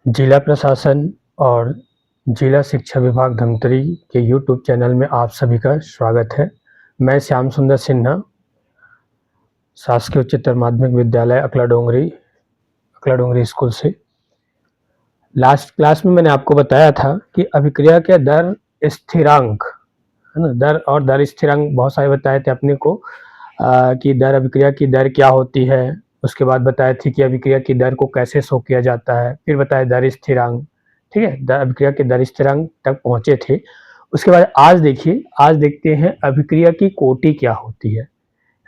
जिला प्रशासन और जिला शिक्षा विभाग धमतरी के यूट्यूब चैनल में आप सभी का स्वागत है। मैं श्याम सुंदर सिन्हा, शासकीय उच्चतर माध्यमिक विद्यालय अकला डोंगरी स्कूल से। लास्ट क्लास में मैंने आपको बताया था कि अभिक्रिया के दर स्थिरांक है ना, दर और दर स्थिरांक बहुत सारे बताए थे अपने को कि दर अभिक्रिया की दर क्या होती है। उसके बाद बताया थी कि अभिक्रिया की दर को कैसे शो किया जाता है, फिर बताया दर स्थिरांक। ठीक है, अभिक्रिया के दर स्थिरांक तक पहुंचे थे। उसके बाद आज देखिए, आज देखते हैं अभिक्रिया की कोटि क्या होती है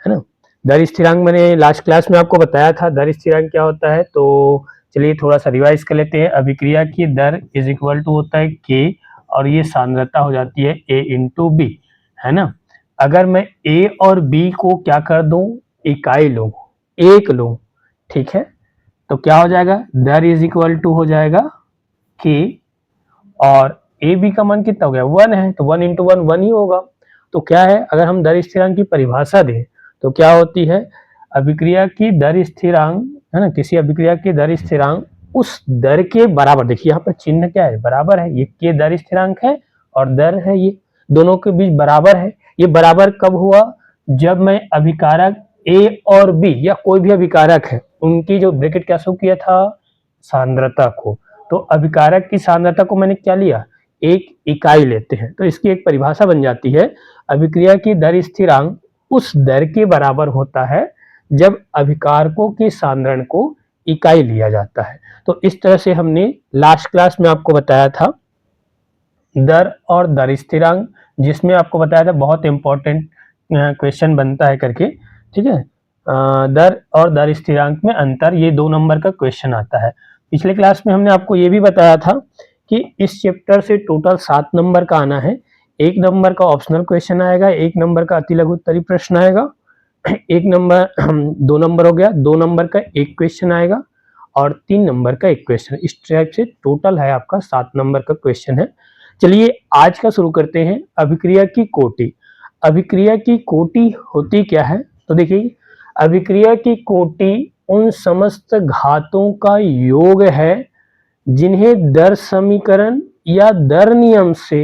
ना। दर स्थिरांक मैंने लास्ट क्लास में आपको बताया था दर स्थिरांक क्या होता है, तो चलिए थोड़ा सा रिवाइज कर लेते हैं। अभिक्रिया की दर इज इक्वल टू होता है के, और ये सांद्रता हो जाती है ए इंटू बी, है ना। अगर मैं ए और बी को क्या कर दूं, इकाई लूं, एक लूं, ठीक है, तो क्या हो जाएगा, दर इज इक्वल टू हो जाएगा के, और ए बी का मान कितना हो गया, 1 है, तो 1 इंटू 1 1 ही होगा। तो क्या है, अगर हम दर स्थिरांक की परिभाषा दें तो क्या होती है, अभिक्रिया की दर स्थिरांक है ना, किसी अभिक्रिया की दर स्थिरांक उस दर के बराबर, देखिए यहाँ पर चिन्ह क्या है, बराबर है, ये के दर स्थिरांक है और दर है, ये दोनों के बीच बराबर है। ये बराबर कब हुआ, जब मैं अभिकारक ए और बी या कोई भी अभिकारक है उनकी जो ब्रैकेट क्या शो किया था, सांद्रता को। तो अभिकारक की सांद्रता को मैंने क्या लिया, एक इकाई लेते हैं, तो इसकी एक परिभाषा बन जाती है, अभिक्रिया की दर स्थिरांक उस दर के बराबर होता है जब अभिकारकों के सांद्रण को इकाई लिया जाता है। तो इस तरह से हमने लास्ट क्लास में आपको बताया था दर और दर स्थिरांक, जिसमें आपको बताया था बहुत इंपॉर्टेंट क्वेश्चन बनता है करके, ठीक है। दर और दर स्थिरांक में अंतर, ये 2 नंबर का क्वेश्चन आता है। पिछले क्लास में हमने आपको ये भी बताया था कि इस चैप्टर से टोटल 7 नंबर का आना है। 1 नंबर का ऑप्शनल क्वेश्चन आएगा, 1 नंबर का अति लघु उत्तरीय प्रश्न आएगा, 1 नंबर 2 नंबर हो गया, 2 नंबर का एक क्वेश्चन आएगा और 3 नंबर का एक क्वेश्चन। इस टाइप से टोटल है आपका 7 नंबर का क्वेश्चन है। चलिए आज का शुरू करते हैं, अभिक्रिया की कोटि। अभिक्रिया की कोटि होती क्या है, तो देखिए, अभिक्रिया की कोटि उन समस्त घातों का योग है जिन्हें दर समीकरण या दर नियम से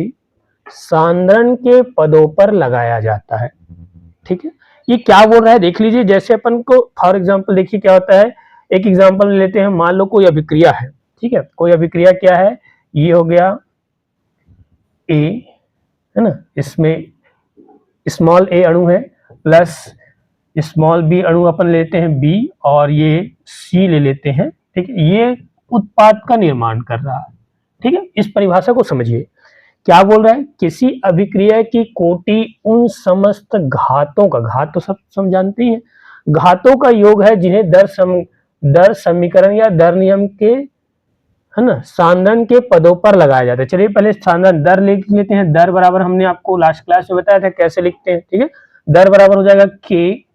सांद्रण के पदों पर लगाया जाता है। ठीक है, ये क्या बोल रहा है देख लीजिए। जैसे अपन को फॉर एग्जांपल देखिए क्या होता है, एक एग्जांपल लेते हैं, मान लो कोई अभिक्रिया है, ठीक है, कोई अभिक्रिया क्या है, ये हो गया ए, है ना, इसमें स्मॉल ए अणु है प्लस स्मॉल बी अणु अपन लेते हैं बी, और ये सी ले लेते हैं, ठीक है। ये उत्पाद का निर्माण कर रहा है, ठीक है। इस परिभाषा को समझिए, क्या बोल रहा है, किसी अभिक्रिया की कोटि उन समस्त घातों का, घात तो सब जानते ही हैं, घातों का योग है जिन्हें दर समीकरण या दर नियम के, है ना, सांद्रण के पदों पर लगाया जाता है। चलिए पहले सांद्रण दर लिख लेते हैं। दर बराबर हमने आपको लास्ट क्लास में बताया था कैसे लिखते हैं, ठीक है। दर बराबर हो जाएगा के,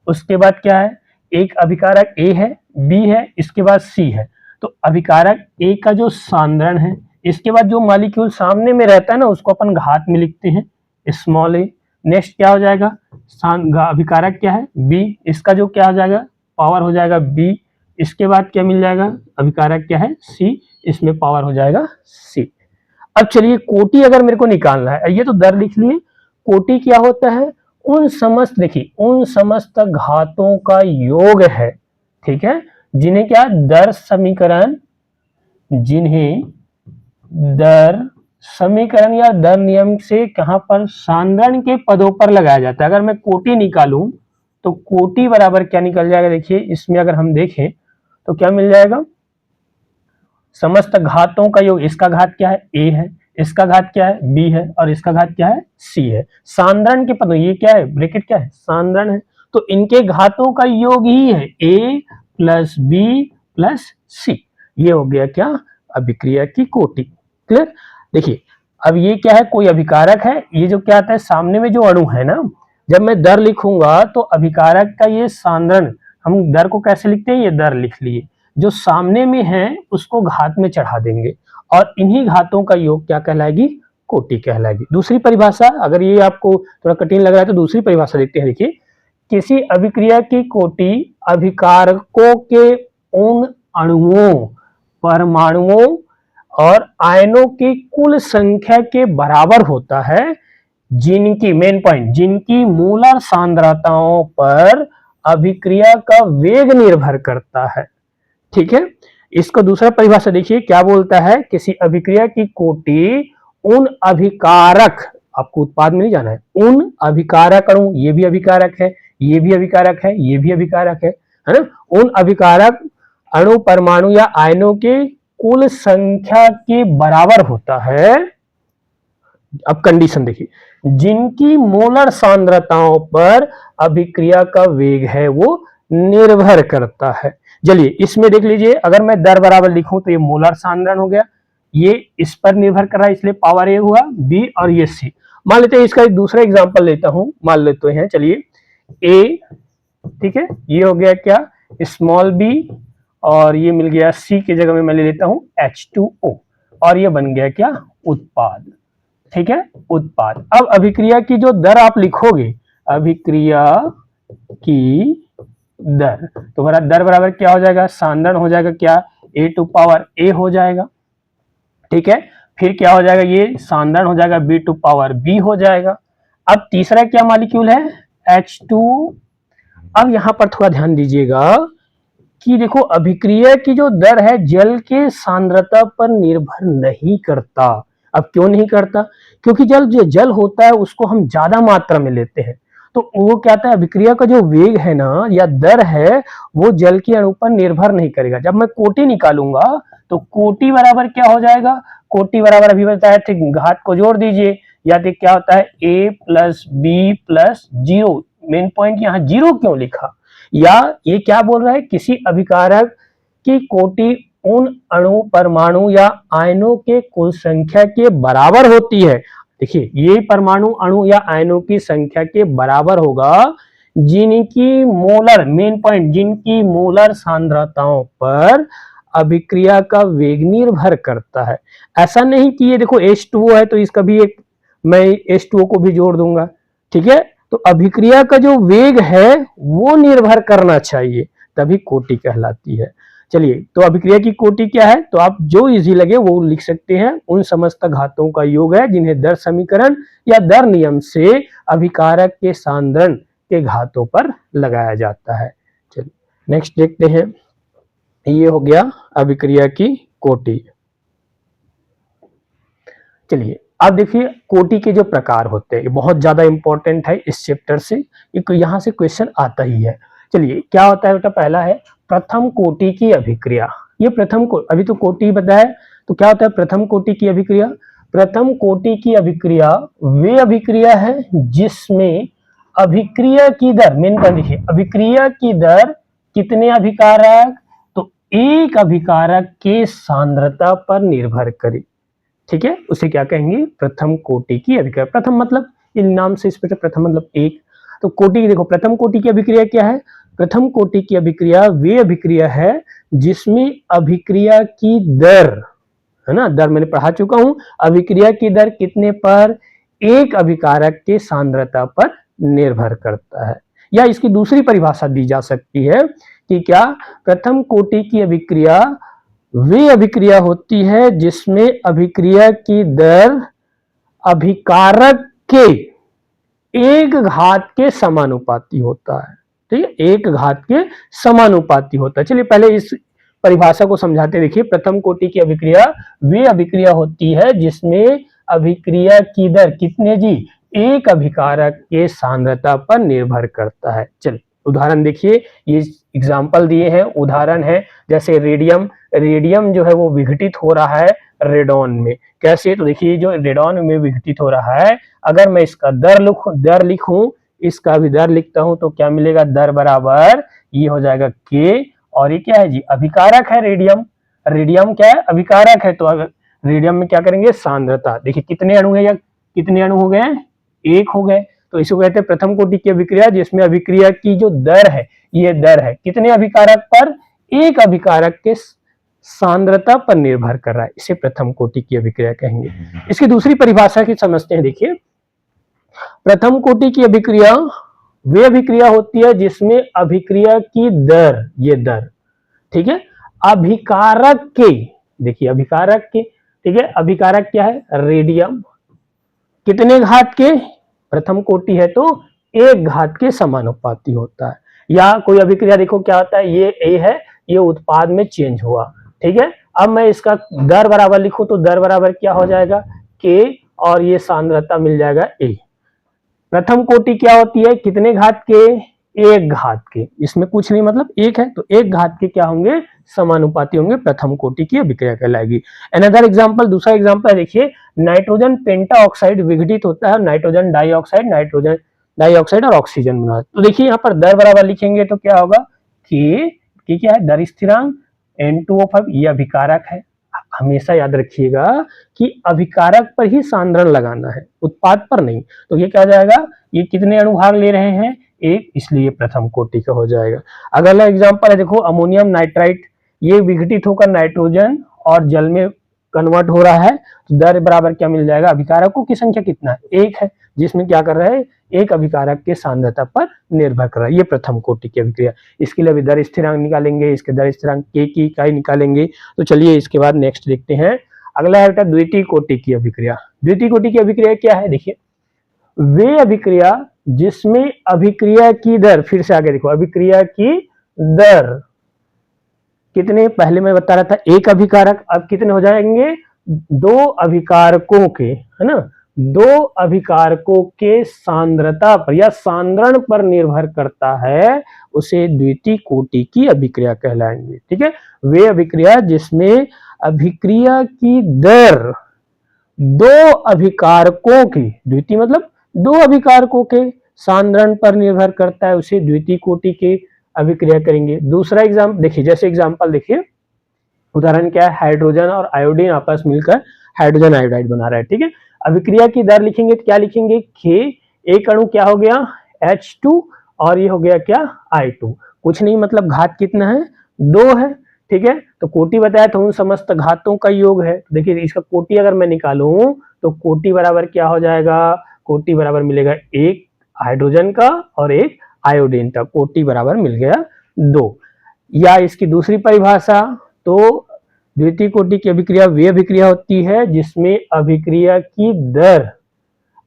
उसके बाद क्या है, एक अभिकारक ए है, बी है, इसके बाद सी है, तो अभिकारक ए का जो सांद्रण है, इसके बाद जो मॉलिक्यूल सामने में रहता है ना उसको अपन घात में लिखते हैं, स्मॉल ए। नेक्स्ट क्या हो जाएगा, अभिकारक क्या है बी, इसका जो क्या हो जाएगा, पावर हो जाएगा बी। इसके बाद क्या मिल जाएगा, अभिकारक क्या है सी, इसमें पावर हो जाएगा सी। अब चलिए कोटि अगर मेरे को निकालना है, ये तो दर लिख लिए, कोटि क्या होता है, उन समस्त, देखिए उन समस्त घातों का योग है, ठीक है, जिन्हें क्या, दर समीकरण, जिन्हें दर समीकरण या दर नियम से कहां पर, सांद्रण के पदों पर लगाया जाता है। अगर मैं कोटि निकालूं तो कोटि बराबर क्या निकल जाएगा, देखिए इसमें अगर हम देखें तो क्या मिल जाएगा, समस्त घातों का योग, इसका घात क्या है ए है, इसका घात क्या है बी है, और इसका घात क्या है सी है। सांद्रण के पदों, ये क्या है, ब्रैकेट क्या है, सांद्रण है, तो इनके घातों का योग ही है ए प्लस बी प्लस सी। ये हो गया क्या, अभिक्रिया की कोटि। क्लियर। देखिए अब ये क्या है, कोई अभिकारक है, ये जो क्या आता है सामने में जो अणु है ना, जब मैं दर लिखूंगा तो अभिकारक का ये सांद्रण, हम दर को कैसे लिखते हैं, ये दर लिख लिए, जो सामने में है उसको घात में चढ़ा देंगे, और इन्हीं घातों का योग क्या कहलाएगी, कोटि कहलाएगी। दूसरी परिभाषा, अगर ये आपको थोड़ा कठिन लग रहा है तो दूसरी परिभाषा देखते हैं। देखिए, किसी अभिक्रिया की कोटि अभिकारकों के उन अणुओं परमाणुओं और आयनों की कुल संख्या के बराबर होता है, जिनकी, मेन पॉइंट, जिनकी मोलर सांद्रताओं पर अभिक्रिया का वेग निर्भर करता है। ठीक है, इसको दूसरा परिभाषा देखिए क्या बोलता है, किसी अभिक्रिया की कोटि उन अभिकारक, आपको उत्पाद में नहीं जाना है, उन अभिकारक अणु, ये भी अभिकारक है, ये भी अभिकारक है, ये भी अभिकारक है ना, उन अभिकारक अणु, परमाणु या आयनों के कुल संख्या के बराबर होता है। अब कंडीशन देखिए, जिनकी मोलर सांद्रताओं पर अभिक्रिया का वेग है वो निर्भर करता है। चलिए इसमें देख लीजिए, अगर मैं दर बराबर लिखूं तो ये मोलर सांद्रण हो गया, ये इस पर निर्भर कर रहा है इसलिए पावर ए हुआ, बी और ये सी। मान लेते हैं इसका एक दूसरा एग्जांपल लेता हूं, मान लेते हैं, चलिए ए, ठीक है, ये हो गया क्या, स्मॉल बी, और ये मिल गया सी की जगह में मैं ले लेता हूं H2O, और ये बन गया क्या, उत्पाद। ठीक है, उत्पाद। अब अभिक्रिया की जो दर आप लिखोगे, अभिक्रिया की दर, तो हमारा दर बराबर क्या हो जाएगा, सांद्रण हो जाएगा क्या, a टू पावर a हो जाएगा। ठीक है, फिर क्या हो जाएगा, ये सांद्रण हो जाएगा b टू पावर b हो जाएगा। अब तीसरा क्या मॉलिक्यूल है, H2। अब यहां पर थोड़ा ध्यान दीजिएगा कि देखो अभिक्रिया की जो दर है जल के सांद्रता पर निर्भर नहीं करता। अब क्यों नहीं करता, क्योंकि जो जल होता है उसको हम ज्यादा मात्रा में लेते हैं, तो वो क्या होता है, अभिक्रिया का जो वेग है ना या दर है वो जल के अणु पर निर्भर नहीं करेगा। जब मैं कोटि निकालूंगा तो कोटि बराबर क्या हो जाएगा, कोटि बराबर अभी बताया थे, घात को जोड़ दीजिए, या तो क्या होता है a plus B plus 0। Main point यहाँ 0 क्यों लिखा, या ये क्या बोल रहा है, किसी अभिकारक की कोटि उन अणु, परमाणु या आयनों के कुल संख्या के बराबर होती है। देखिए ये परमाणु, अणु या आयनों की संख्या के बराबर होगा जिनकी मोलर, मेन पॉइंट, जिनकी मोलर सांद्रताओं पर अभिक्रिया का वेग निर्भर करता है। ऐसा नहीं कि ये देखो H2O है तो इसका भी एक मैं H2O को भी जोड़ दूंगा। ठीक है, तो अभिक्रिया का जो वेग है वो निर्भर करना चाहिए, तभी कोटि कहलाती है। चलिए, तो अभिक्रिया की कोटि क्या है, तो आप जो इजी लगे वो लिख सकते हैं, उन समस्त घातों का योग है जिन्हें दर समीकरण या दर नियम से अभिकारक के सांद्रण के घातों पर लगाया जाता है। चलिए नेक्स्ट देखते हैं, ये हो गया अभिक्रिया की कोटि। चलिए अब देखिए कोटि के जो प्रकार होते हैं, ये बहुत ज्यादा इंपॉर्टेंट है इस चैप्टर से, यहाँ से क्वेश्चन आता ही है। चलिए क्या होता है बेटा, पहला है प्रथम कोटि की अभिक्रिया। ये प्रथम को, अभी तो कोटि बताया, तो क्या होता है प्रथम कोटि की अभिक्रिया। प्रथम कोटि की अभिक्रिया वे अभिक्रिया है जिसमें अभिक्रिया की दर, मेन पॉइंट देखिए, अभिक्रिया की दर कितने अभिकारक, तो एक अभिकारक के सांद्रता पर निर्भर करे। ठीक है, उसे क्या कहेंगे, प्रथम कोटि की अभिक्रिया। प्रथम मतलब इन नाम से इस पर प्रथम मतलब एक, तो कोटि, देखो प्रथम कोटि की अभिक्रिया क्या है, प्रथम कोटि की अभिक्रिया वे अभिक्रिया है जिसमें अभिक्रिया की दर, है ना, दर मैंने पढ़ा चुका हूं, अभिक्रिया की दर कितने पर, एक अभिकारक के सांद्रता पर निर्भर करता है। या इसकी दूसरी परिभाषा दी जा सकती है कि क्या, प्रथम कोटि की अभिक्रिया वे अभिक्रिया होती है जिसमें अभिक्रिया की दर अभिकारक के एक घात के समानुपाती होता है। ठीक है, एक घात के समानुपाती होता है। चलिए पहले इस परिभाषा को समझाते, देखिए प्रथम कोटि की अभिक्रिया वे अभिक्रिया होती है जिसमें अभिक्रिया की दर कितने जी, एक अभिकारक के सांद्रता पर निर्भर करता है। चलिए उदाहरण देखिए, ये एग्जाम्पल दिए हैं, उदाहरण है जैसे रेडियम, रेडियम जो है वो विघटित हो रहा है रेडॉन में। कैसे, तो देखिए जो रेडॉन में विघटित हो रहा है, अगर मैं इसका दर लिखूं, इसका भी दर लिखता हूं तो क्या मिलेगा, दर बराबर ये हो जाएगा के, और ये क्या है जी, अभिकारक है रेडियम, रेडियम क्या है, अभिकारक है, तो अगर रेडियम में क्या करेंगे, सांद्रता, देखिए कितने अणु है, या कितने अणु हो गए, एक हो गए, तो इसको कहते हैं प्रथम कोटि की अभिक्रिया जिसमें अभिक्रिया की जो दर है, ये दर है कितने अभिकारक पर, एक अभिकारक के सांद्रता पर निर्भर कर रहा है, इसे प्रथम कोटि की अभिक्रिया कहेंगे। इसकी दूसरी परिभाषा की समझते हैं, देखिए प्रथम कोटि की अभिक्रिया वे अभिक्रिया होती है जिसमें अभिक्रिया की दर, ये दर, ठीक है, अभिकारक के, देखिए अभिकारक के, ठीक है, अभिकारक क्या है, रेडियम, कितने घात के, प्रथम कोटि है तो एक घात के समानुपाती होता है। या कोई अभिक्रिया देखो क्या होता है, ये ए है, ये उत्पाद में चेंज हुआ, ठीक है। अब मैं इसका दर बराबर लिखूं तो दर बराबर क्या हो जाएगा, के, और ये सांद्रता मिल जाएगा ए। प्रथम कोटि क्या होती है, कितने घात के, एक घात के, इसमें कुछ नहीं मतलब एक है तो एक घात के क्या होंगे, समानुपाती होंगे, प्रथम कोटि की अभिक्रिया कहलाएगी। अनदर एग्जांपल, दूसरा एग्जांपल देखिए, नाइट्रोजन पेंटाऑक्साइड विघटित होता है नाइट्रोजन डाइऑक्साइड और ऑक्सीजन बना। तो देखिए यहाँ पर दर बराबर लिखेंगे तो क्या होगा, कि क्या है, दर स्थिरांक N2O5, ये अभिकारक है। हमेशा याद रखिएगा कि अभिकारक पर ही सांद्रण लगाना है, उत्पाद पर नहीं। तो ये क्या हो जाएगा, ये कितने अणुभाग ले रहे हैं, एक, इसलिए प्रथम कोटि का हो जाएगा। अगला एग्जांपल है देखो, अमोनियम नाइट्राइट, ये विघटित होकर नाइट्रोजन और जल में कन्वर्ट हो रहा है, तो दर बराबर क्या मिल जाएगा, अभिकारकों की संख्या कितना है, एक है, जिसमें क्या कर रहा है, एक अभिकारक के सांद्रता पर निर्भर कर रहा है, ये प्रथम कोटि की अभिक्रिया। इसके लिए अभी दर स्थिरांक निकालेंगे, इसके दर स्थिरांक के की इकाई निकालेंगे। तो चलिए इसके बाद नेक्स्ट देखते हैं। अगला है बेटा द्वितीय कोटि की अभिक्रिया। द्वितीय कोटि की अभिक्रिया क्या है, देखिए, वे अभिक्रिया जिसमें अभिक्रिया की दर, फिर से आगे देखो, अभिक्रिया की दर कितने, पहले मैं बता रहा था एक अभिकारक, अब कितने हो जाएंगे, दो अभिकारकों के, है ना, दो अभिकारकों के सांद्रता पर या सांद्रण पर निर्भर करता है, उसे द्वितीय कोटि की अभिक्रिया कहलाएंगे, ठीक है। वे अभिक्रिया जिसमें अभिक्रिया की दर दो अभिकारकों की, द्वितीय मतलब दो अभिकारकों के सांद्रण पर निर्भर करता है, उसे द्वितीय कोटि की अभिक्रिया करेंगे। दूसरा एग्जाम्पल देखिए, जैसे एग्जाम्पल देखिए, उदाहरण क्या है, हाइड्रोजन और आयोडीन आपस मिलकर हाइड्रोजन आयोडाइड बना रहा है, ठीक है। अभिक्रिया की दर लिखेंगे तो क्या लिखेंगे, के, एक अणु क्या हो गया, H2, और ये हो गया क्या, I2, कुछ नहीं मतलब घात कितना है, दो है, ठीक है। तो कोटि बताया था उन समस्त घातों का योग है। देखिए इसका कोटि अगर मैं निकालूं तो कोटि बराबर क्या हो जाएगा, कोटि बराबर मिलेगा एक हाइड्रोजन का और एक आयोडीन का, कोटि बराबर मिल गया दो। या इसकी दूसरी परिभाषा, तो द्वितीय कोटि की अभिक्रिया वे अभिक्रिया होती है जिसमें अभिक्रिया की दर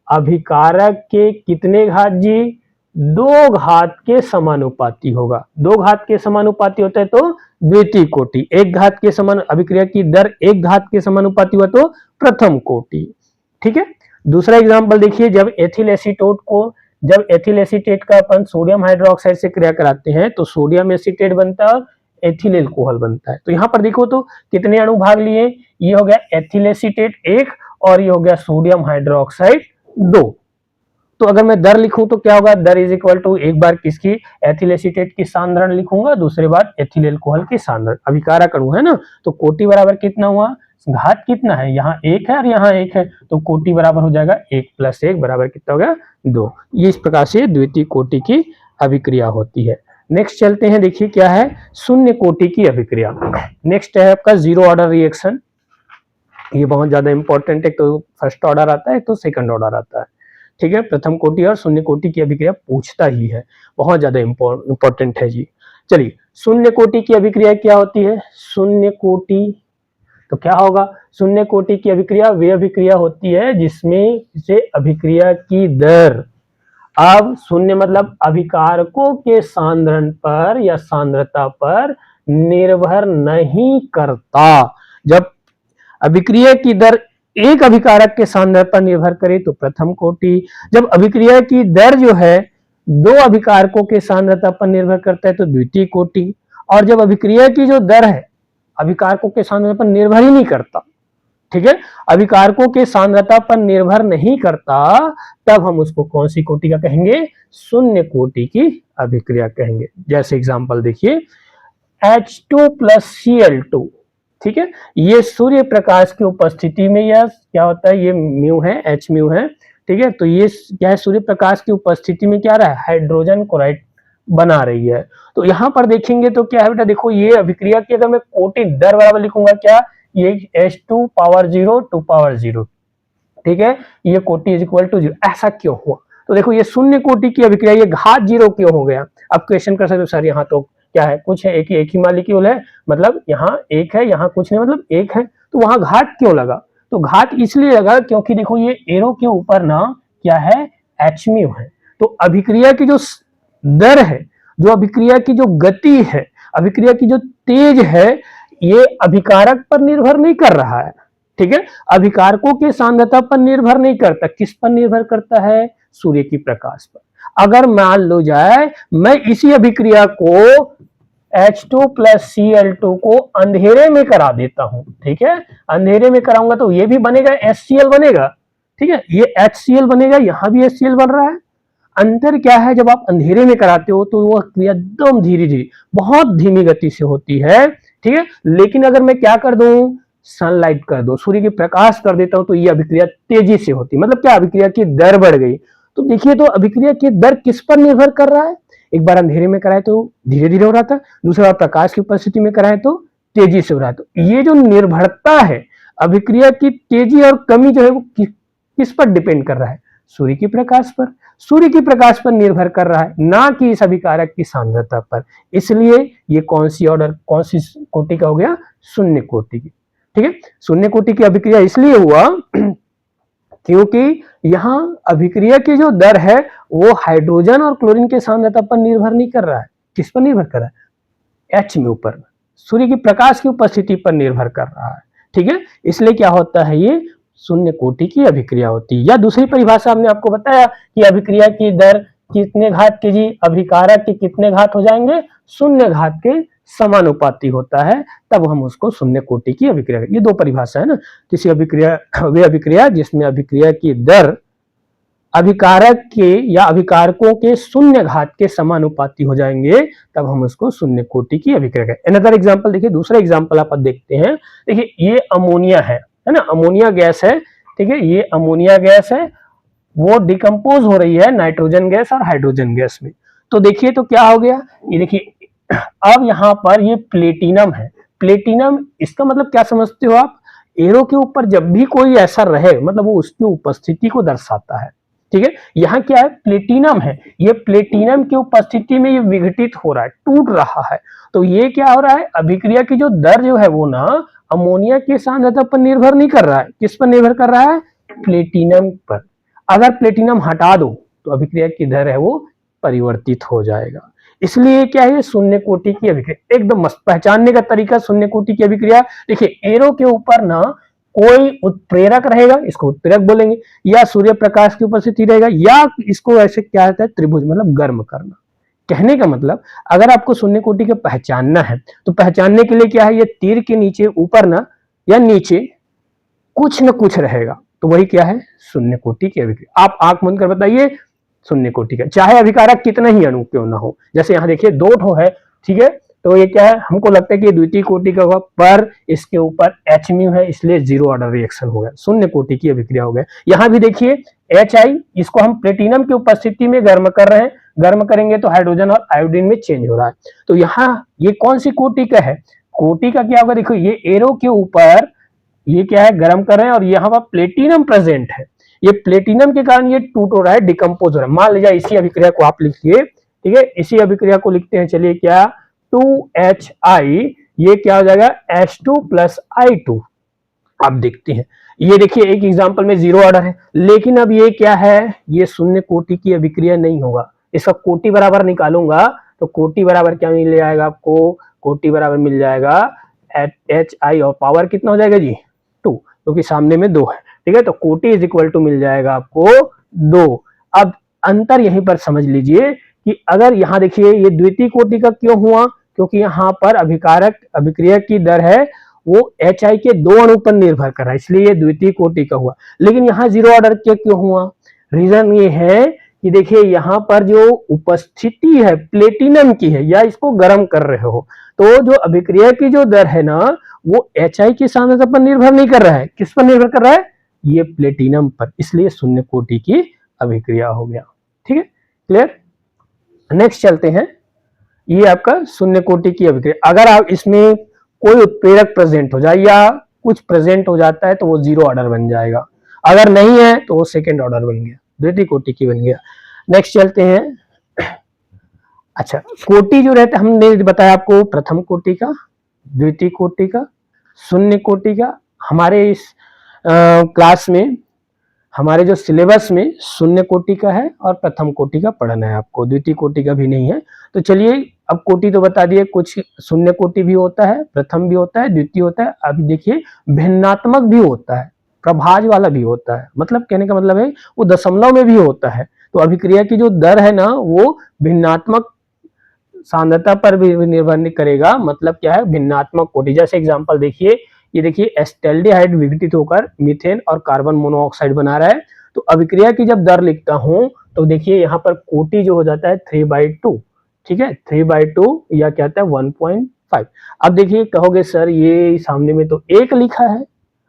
अभिकारक के कितने घात जी, दो घात के समानुपाती होगा। दो घात के समानुपाती होता है तो द्वितीय कोटि, एक घात के समान, अभिक्रिया की दर एक घात के समानुपाती हुआ तो प्रथम कोटि, ठीक है। दूसरा एग्जांपल देखिए, जब एथिल एसिटेट का अपन सोडियम हाइड्रोक्साइड से क्रिया कराते हैं तो सोडियम एसिटेट बनता है और एथिल एल्कोहल बनता है। तो यहाँ पर देखो तो कितने अणु भाग लिए, ये हो गया एथिल एसिटेट एक और ये हो गया सोडियम हाइड्रोक्साइड दो। तो अगर मैं दर लिखूं तो क्या होगा, दर इज इक्वल टू, एक बार किसकी, एथिल एसिटेट की सांद्रण लिखूंगा, दूसरी बार एथिल एल्कोहल की सांद्रण, अभिकारक अणु है ना। तो कोटि बराबर कितना हुआ, घात कितना है, यहाँ एक है और यहाँ एक है, तो कोटि बराबर हो जाएगा एक प्लस एक बराबर कितना हो गया, दो। ये इस प्रकार से द्वितीय कोटि की अभिक्रिया होती है। नेक्स्ट चलते हैं, देखिए क्या है, शून्य कोटि की अभिक्रिया। नेक्स्ट है आपका जीरो ऑर्डर रिएक्शन। ये बहुत ज्यादा इंपॉर्टेंट है, तो फर्स्ट ऑर्डर आता है तो सेकंड ऑर्डर आता है, ठीक है। प्रथम कोटि और शून्य कोटि की अभिक्रिया पूछता ही है, बहुत ज्यादा इंपॉर्टेंट है जी। चलिए, शून्य कोटि की अभिक्रिया क्या होती है, शून्य कोटि तो क्या होगा, शून्य कोटि की अभिक्रिया वे अभिक्रिया होती है जिसमें से अभिक्रिया की दर, अब शून्य मतलब अभिकारकों के सांद्रण पर या सांद्रता पर निर्भर नहीं करता। जब अभिक्रिया की दर एक अभिकारक के सांद्रण पर निर्भर करे तो प्रथम कोटि, जब अभिक्रिया की दर जो है दो अभिकारकों के सांद्रता पर निर्भर करता है तो द्वितीय कोटि, और जब अभिक्रिया की जो दर है अभिकारकों के सांद्रता पर निर्भर ही नहीं करता, ठीक है, अभिकारकों के सांद्रता पर निर्भर नहीं करता, तब हम उसको कौन सी कोटि का कहेंगे, शून्य कोटि की अभिक्रिया कहेंगे। जैसे एग्जांपल देखिए, H2 प्लस Cl2, ठीक है, ये सूर्य प्रकाश की उपस्थिति में यह क्या होता है, ये म्यू है, H म्यू है, ठीक है। तो ये क्या है, सूर्य प्रकाश की उपस्थिति में क्या रहा है, हाइड्रोजन क्लोराइड बना रही है। तो यहाँ पर देखेंगे तो क्या है बेटा, देखो ये अभिक्रिया की अगर मैं कोटि दर बराबर लिखूंगा क्या, ये H2 पावर 0 2 पावर 0, ठीक है, ये कोटि इज इक्वल टू 0। ऐसा क्यों हुआ, तो देखो ये शून्य कोटि की अभिक्रिया, ये घात 0 क्यों हो गया। अब क्वेश्चन कर सकते हो सर यहाँ तो क्या है, कुछ है, एक ही मॉलिक्यूल है, मतलब यहाँ एक है, यहाँ कुछ नहीं, मतलब एक है, तो वहां घात क्यों लगा? तो घात इसलिए लगा क्योंकि देखो ये एरो के ऊपर ना क्या है, h म्यू है। तो अभिक्रिया की जो दर है, जो अभिक्रिया की जो गति है, अभिक्रिया की जो तेज है, ये अभिकारक पर निर्भर नहीं कर रहा है, ठीक है, अभिकारकों के सांद्रता पर निर्भर नहीं करता। किस पर निर्भर करता है? सूर्य की प्रकाश पर। अगर मान लो जाए मैं इसी अभिक्रिया को H2 प्लस Cl2 को अंधेरे में करा देता हूं, ठीक है, अंधेरे में कराऊंगा तो ये भी बनेगा HCl बनेगा, ठीक है, ये HCl बनेगा, यहां भी HCl बन रहा है। अंतर क्या है, जब आप अंधेरे में कराते हो तो वह क्रिया एकदम धीरे धीरे, बहुत धीमी गति से होती है, ठीक है, लेकिन अगर मैं क्या कर दूं, सनलाइट कर दो, सूर्य की प्रकाश कर देता हूं, तो यह अभिक्रिया तेजी से होती है, मतलब क्या, अभिक्रिया की दर बढ़ गई। तो देखिए, तो अभिक्रिया की दर किस पर निर्भर कर रहा है? एक बार अंधेरे में कराए तो धीरे धीरे हो रहा था, दूसरी बार प्रकाश की उपस्थिति में कराए तो तेजी से हो रहा था। तो ये जो निर्भरता है, अभिक्रिया की तेजी और कमी जो है वो किस पर डिपेंड कर रहा है? सूर्य की प्रकाश पर। सूर्य की प्रकाश पर निर्भर कर रहा है, ना कि इस अभिकारक की सांद्रता पर। इसलिए ये कौन सी कोटि का हो गया? शून्य कोटि की, ठीक है। शून्य कोटि की अभिक्रिया इसलिए हुआ क्योंकि यहाँ अभिक्रिया की जो दर है वो हाइड्रोजन और क्लोरीन के सांद्रता पर निर्भर नहीं कर रहा है। किस पर निर्भर कर रहा है? h म्यू पर, सूर्य की प्रकाश की उपस्थिति पर निर्भर कर रहा है, ठीक है। इसलिए क्या होता है, ये शून्य कोटि की अभिक्रिया होती है। या दूसरी परिभाषा हमने आपको बताया कि अभिक्रिया की दर कितने घात के जी, अभिकारक के कितने घात हो जाएंगे? शून्य घात के समानुपाती होता है, तब हम उसको शून्य कोटि की अभिक्रिया। ये दो परिभाषा है ना, किसी अभिक्रिया, वे अभिक्रिया जिसमें अभिक्रिया की दर अभिकारक के या अभिकारकों के शून्य घात के समानुपाती हो जाएंगे, तब हम उसको शून्य कोटि की अभिक्रिया कहें। अनदर एग्जांपल देखिए, दूसरा एग्जांपल आप देखते हैं। देखिए ये अमोनिया है ना, अमोनिया गैस है, ठीक है, ये अमोनिया गैस है, वो डिकम्पोज हो रही है नाइट्रोजन गैस और हाइड्रोजन गैस में। तो देखिए तो क्या हो गया, ये देखिए अब यहाँ पर ये प्लेटिनम है। प्लेटिनम, इसका मतलब क्या समझते हो आप? एरो के ऊपर जब भी कोई ऐसा रहे, मतलब वो उसकी उपस्थिति को दर्शाता है, ठीक है। यहाँ क्या है? प्लेटिनम है। ये प्लेटिनम की उपस्थिति में ये विघटित हो रहा है, टूट रहा है। तो ये क्या हो रहा है, अभिक्रिया की जो दर जो है वो ना अमोनिया की सांद्रता पर निर्भर नहीं कर रहा है। किस पर निर्भर कर रहा है? प्लेटिनम पर। अगर प्लेटिनम हटा दो तो अभिक्रिया की दर है वो परिवर्तित हो जाएगा। इसलिए क्या है, शून्य कोटि की अभिक्रिया एकदम मस्त। पहचानने का तरीका शून्य कोटि की अभिक्रिया, देखिए एरो के ऊपर ना कोई उत्प्रेरक रहेगा, इसको उत्प्रेरक बोलेंगे, या सूर्य प्रकाश की उपस्थिति रहेगा, या इसको ऐसे क्या होता है, त्रिभुज, मतलब गर्म करना। कहने का मतलब, अगर आपको शून्य कोटि का पहचानना है तो पहचानने के लिए क्या है, ये तीर के नीचे ऊपर ना या नीचे कुछ न कुछ रहेगा, तो वही क्या है, शून्य कोटि की अभिक्रिया। आप आंख बंद कर बताइए, शून्य कोटि का, चाहे अभिकारक कितना ही अणु क्यों ना हो। जैसे यहाँ देखिए दो ठो है, ठीक है, तो ये क्या है, हमको लगता है कि द्वितीय कोटि का होगा, पर इसके ऊपर H म्यू है, इसलिए जीरो ऑर्डर रिएक्शन हो गया, शून्य कोटि की अभिक्रिया हो गया। यहाँ भी देखिए HI, इसको हम प्लेटिनम की उपस्थिति में गर्म कर रहे हैं, गर्म करेंगे तो हाइड्रोजन और आयोडीन में चेंज हो रहा है। तो यहाँ ये कौन सी कोटि का है? कोटि का क्या होगा, देखो ये एरो के ऊपर ये क्या है, गर्म कर रहे हैं, और यहाँ पर प्लेटिनम प्रेजेंट है। ये प्लेटिनम के कारण ये टूट हो रहा है, डिकम्पोज हो रहा है। मान लीजिए इसी अभिक्रिया को आप लिखिए, ठीक है, इसी अभिक्रिया को लिखते हैं, चलिए क्या, 2HI, ये क्या हो जाएगा, H2 प्लस I2। आप देखते हैं, ये देखिए एक एग्जांपल में जीरो ऑर्डर है, लेकिन अब ये क्या है, ये शून्य कोटि की अभिक्रिया नहीं होगा। इसका कोटि बराबर निकालूंगा तो कोटि बराबर क्या मिल जाएगा आपको, कोटि बराबर मिल जाएगा HI, और पावर कितना हो जाएगा जी, 2, क्योंकि सामने में 2 है, ठीक है। तो कोटि इज इक्वल टू मिल जाएगा आपको 2। अब अंतर यहीं पर समझ लीजिए कि अगर यहाँ देखिए ये द्वितीय कोटि का क्यों हुआ, क्योंकि यहाँ पर अभिकारक अभिक्रिया की दर है वो HI के 2 अणु पर निर्भर कर रहा है, इसलिए ये द्वितीय कोटि का हुआ। लेकिन यहाँ जीरो ऑर्डर के क्यों हुआ? रीजन ये है कि देखिए यहाँ पर जो उपस्थिति है प्लेटिनम की है, या इसको गर्म कर रहे हो, तो जो अभिक्रिया की जो दर है ना वो HI की सांद्रता पर निर्भर नहीं कर रहा है। किस पर निर्भर कर रहा है? ये प्लेटिनम पर, इसलिए शून्य कोटि की अभिक्रिया हो गया, ठीक है, क्लियर। नेक्स्ट चलते हैं, ये आपका शून्य कोटि की अभिक्रिया। अगर आप इसमें कोई उत्प्रेरक प्रेजेंट हो जाए या कुछ प्रेजेंट हो जाता है तो वो जीरो ऑर्डर बन जाएगा, अगर नहीं है तो वो सेकेंड ऑर्डर बन गया, द्वितीय कोटि की बन गया। नेक्स्ट चलते हैं, अच्छा, कोटि जो रहता है हमने बताया आपको, प्रथम कोटि का, द्वितीय कोटि का, शून्य कोटि का। हमारे इस क्लास में, हमारे जो सिलेबस में शून्य कोटि का है और प्रथम कोटि का पढ़ना है आपको, द्वितीय कोटि का भी नहीं है। तो चलिए, अब कोटि तो बता दिए, कुछ शून्य कोटि भी होता है, प्रथम भी होता है, द्वितीय होता है। अब देखिए, भिन्नात्मक भी होता है, प्रभाज वाला भी होता है। मतलब कहने का मतलब है वो दशमलव में भी होता है। तो अभिक्रिया की जो दर है ना, वो भिन्नात्मक सांद्रता पर भी निर्भर नहीं करेगा। मतलब क्या है, भिन्नात्मक कोटि। जैसे एग्जांपल देखिए, ये देखिए एस्टेल्डिहाइड विघटित होकर मीथेन और कार्बन मोनोऑक्साइड बना रहा है। तो अभिक्रिया की जब दर लिखता हूं तो देखिए यहाँ पर कोटि जो हो जाता है 3/2। ठीक है, 3/2 या क्या आता है 1.5। अब देखिए, कहोगे सर ये सामने में तो एक लिखा है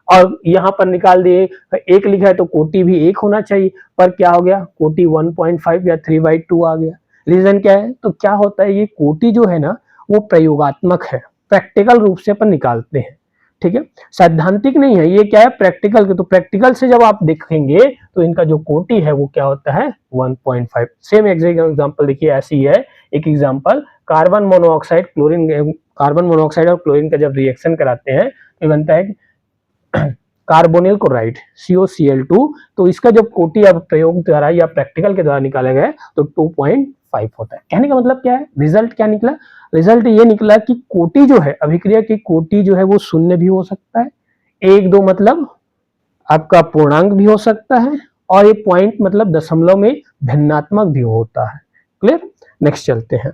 और यहाँ पर निकाल दिए, एक लिखा है तो कोटि भी एक होना चाहिए, पर क्या हो गया, कोटि 1.5 या 3/2 आ गया। रीजन क्या है, तो क्या होता है, ये कोटि जो है ना वो प्रयोगात्मक है, प्रैक्टिकल रूप से अपन निकालते हैं। ठीक है, सैद्धांतिक नहीं है, ये क्या है, प्रैक्टिकल के। तो प्रैक्टिकल से जब आप देखेंगे तो इनका जो कोटि है वो क्या होता है 1.5। सेम एग्जांपल देखिए ऐसी है, एक example, carbon monoxide chlorine, carbon monoxide और क्लोरीन का जब रिएक्शन कराते हैं तो बनता है कार्बोनिल क्लोराइड COCl2। तो इसका जब कोटि अब प्रयोग द्वारा या प्रैक्टिकल के द्वारा निकाला गया तो 2.5 होता है। कहने का मतलब क्या है, रिजल्ट क्या निकला, रिजल्ट ये निकला कि कोटि जो है, अभिक्रिया की कोटि जो है वो शून्य भी हो सकता है, 1-2 मतलब आपका पूर्णांक भी हो सकता है, और ये पॉइंट मतलब दशमलव में भिन्नात्मक भी होता है। क्लियर, नेक्स्ट चलते हैं।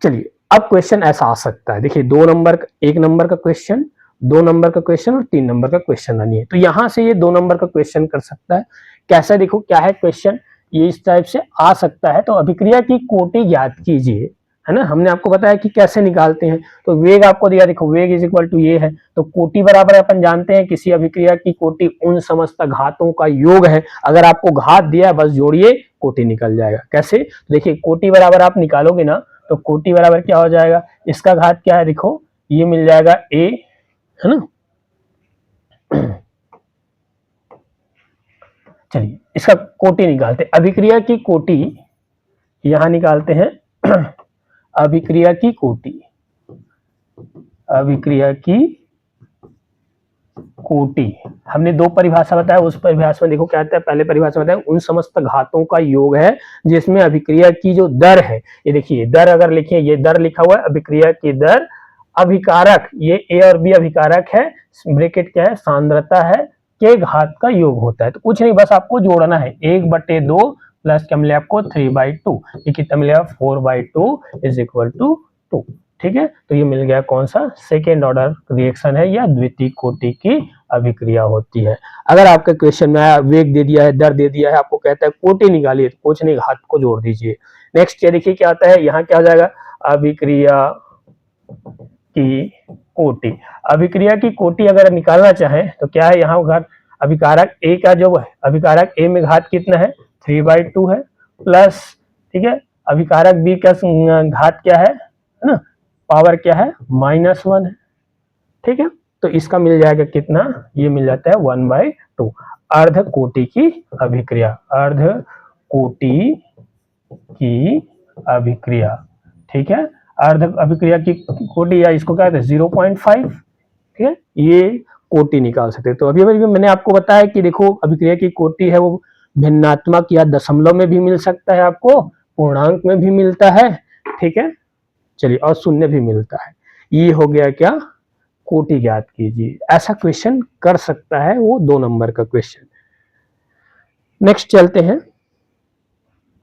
चलिए, अब क्वेश्चन ऐसा आ सकता है, देखिए 2 नंबर, 1 नंबर का क्वेश्चन, 2 नंबर का क्वेश्चन और 3 नंबर का क्वेश्चन आनी है। तो यहां से ये 2 नंबर का क्वेश्चन कर सकता है। कैसा, देखो क्या है क्वेश्चन, ये इस टाइप से आ सकता है। तो अभिक्रिया की कोटि ज्ञात कीजिए, है ना। हमने आपको बताया कि कैसे निकालते हैं। तो वेग आपको दिया, देखो वेग इज इक्वल टू ये है, तो कोटि बराबर अपन जानते हैं किसी अभिक्रिया की कोटि उन समस्त घातों का योग है। अगर आपको घात दिया है बस जोड़िए, कोटि निकल जाएगा। कैसे, देखिए कोटि बराबर आप निकालोगे ना तो कोटि बराबर क्या हो जाएगा, इसका घात क्या है, देखो ये मिल जाएगा a, है ना। चलिए इसका कोटि निकालते, अभिक्रिया की कोटि यहां निकालते हैं। अभिक्रिया की कोटि, अभिक्रिया की कोटि, हमने 2 परिभाषा बताया, उस परिभाषा में देखो क्या आता है, पहले परिभाषा बताया उन समस्त घातों का योग है जिसमें अभिक्रिया की जो दर है, ये देखिए दर अगर लिखे, ये दर लिखा हुआ है, अभिक्रिया की दर, अभिकारक ये A और B अभिकारक है, ब्रैकेट क्या है, सांद्रता है, के घात का योग होता है। तो कुछ नहीं, बस आपको जोड़ना है, 1/2 प्लस क्या मिले आपको 3/2, ये कितना मिलेगा 4/2 इज इक्वल टू 2। ठीक है, तो ये मिल गया कौन सा, सेकेंड ऑर्डर रिएक्शन है या द्वितीय कोटि की अभिक्रिया होती है। अगर आपके क्वेश्चन में वेग दे दिया है, दर दे दिया है, आपको कहता है कोटि निकालिए, तो कुछ नहीं, घात को जोड़ दीजिए। नेक्स्ट ये देखिए क्या आता है, यहाँ क्या हो जाएगा, अभिक्रिया की कोटि, अभिक्रिया की कोटि अगर निकालना चाहे तो क्या है, यहाँ घात, अभिकारक A का जो है, अभिकारक A में घात कितना है 3/2 है, प्लस ठीक है, अभिकारक B का घात क्या है ना, पावर क्या है -1 है। ठीक है, तो इसका मिल जाएगा कितना, ये मिल जाता है 1/2, अर्ध कोटि की अभिक्रिया, अर्ध कोटि की अभिक्रिया। ठीक है, अर्ध अभिक्रिया की कोटि, या इसको क्या कहते हैं 0.5। ठीक है, ये कोटि निकाल सकते हैं। तो अभी मैंने आपको बताया कि देखो अभिक्रिया की कोटि है वो भिन्नात्मक या दशमलव में भी मिल सकता है, आपको पूर्णांक में भी मिलता है। ठीक है, चलिए, और शून्य भी मिलता है। ये हो गया क्या, कोटि ज्ञात कीजिए, ऐसा क्वेश्चन कर सकता है वो 2 नंबर का क्वेश्चन। नेक्स्ट चलते हैं,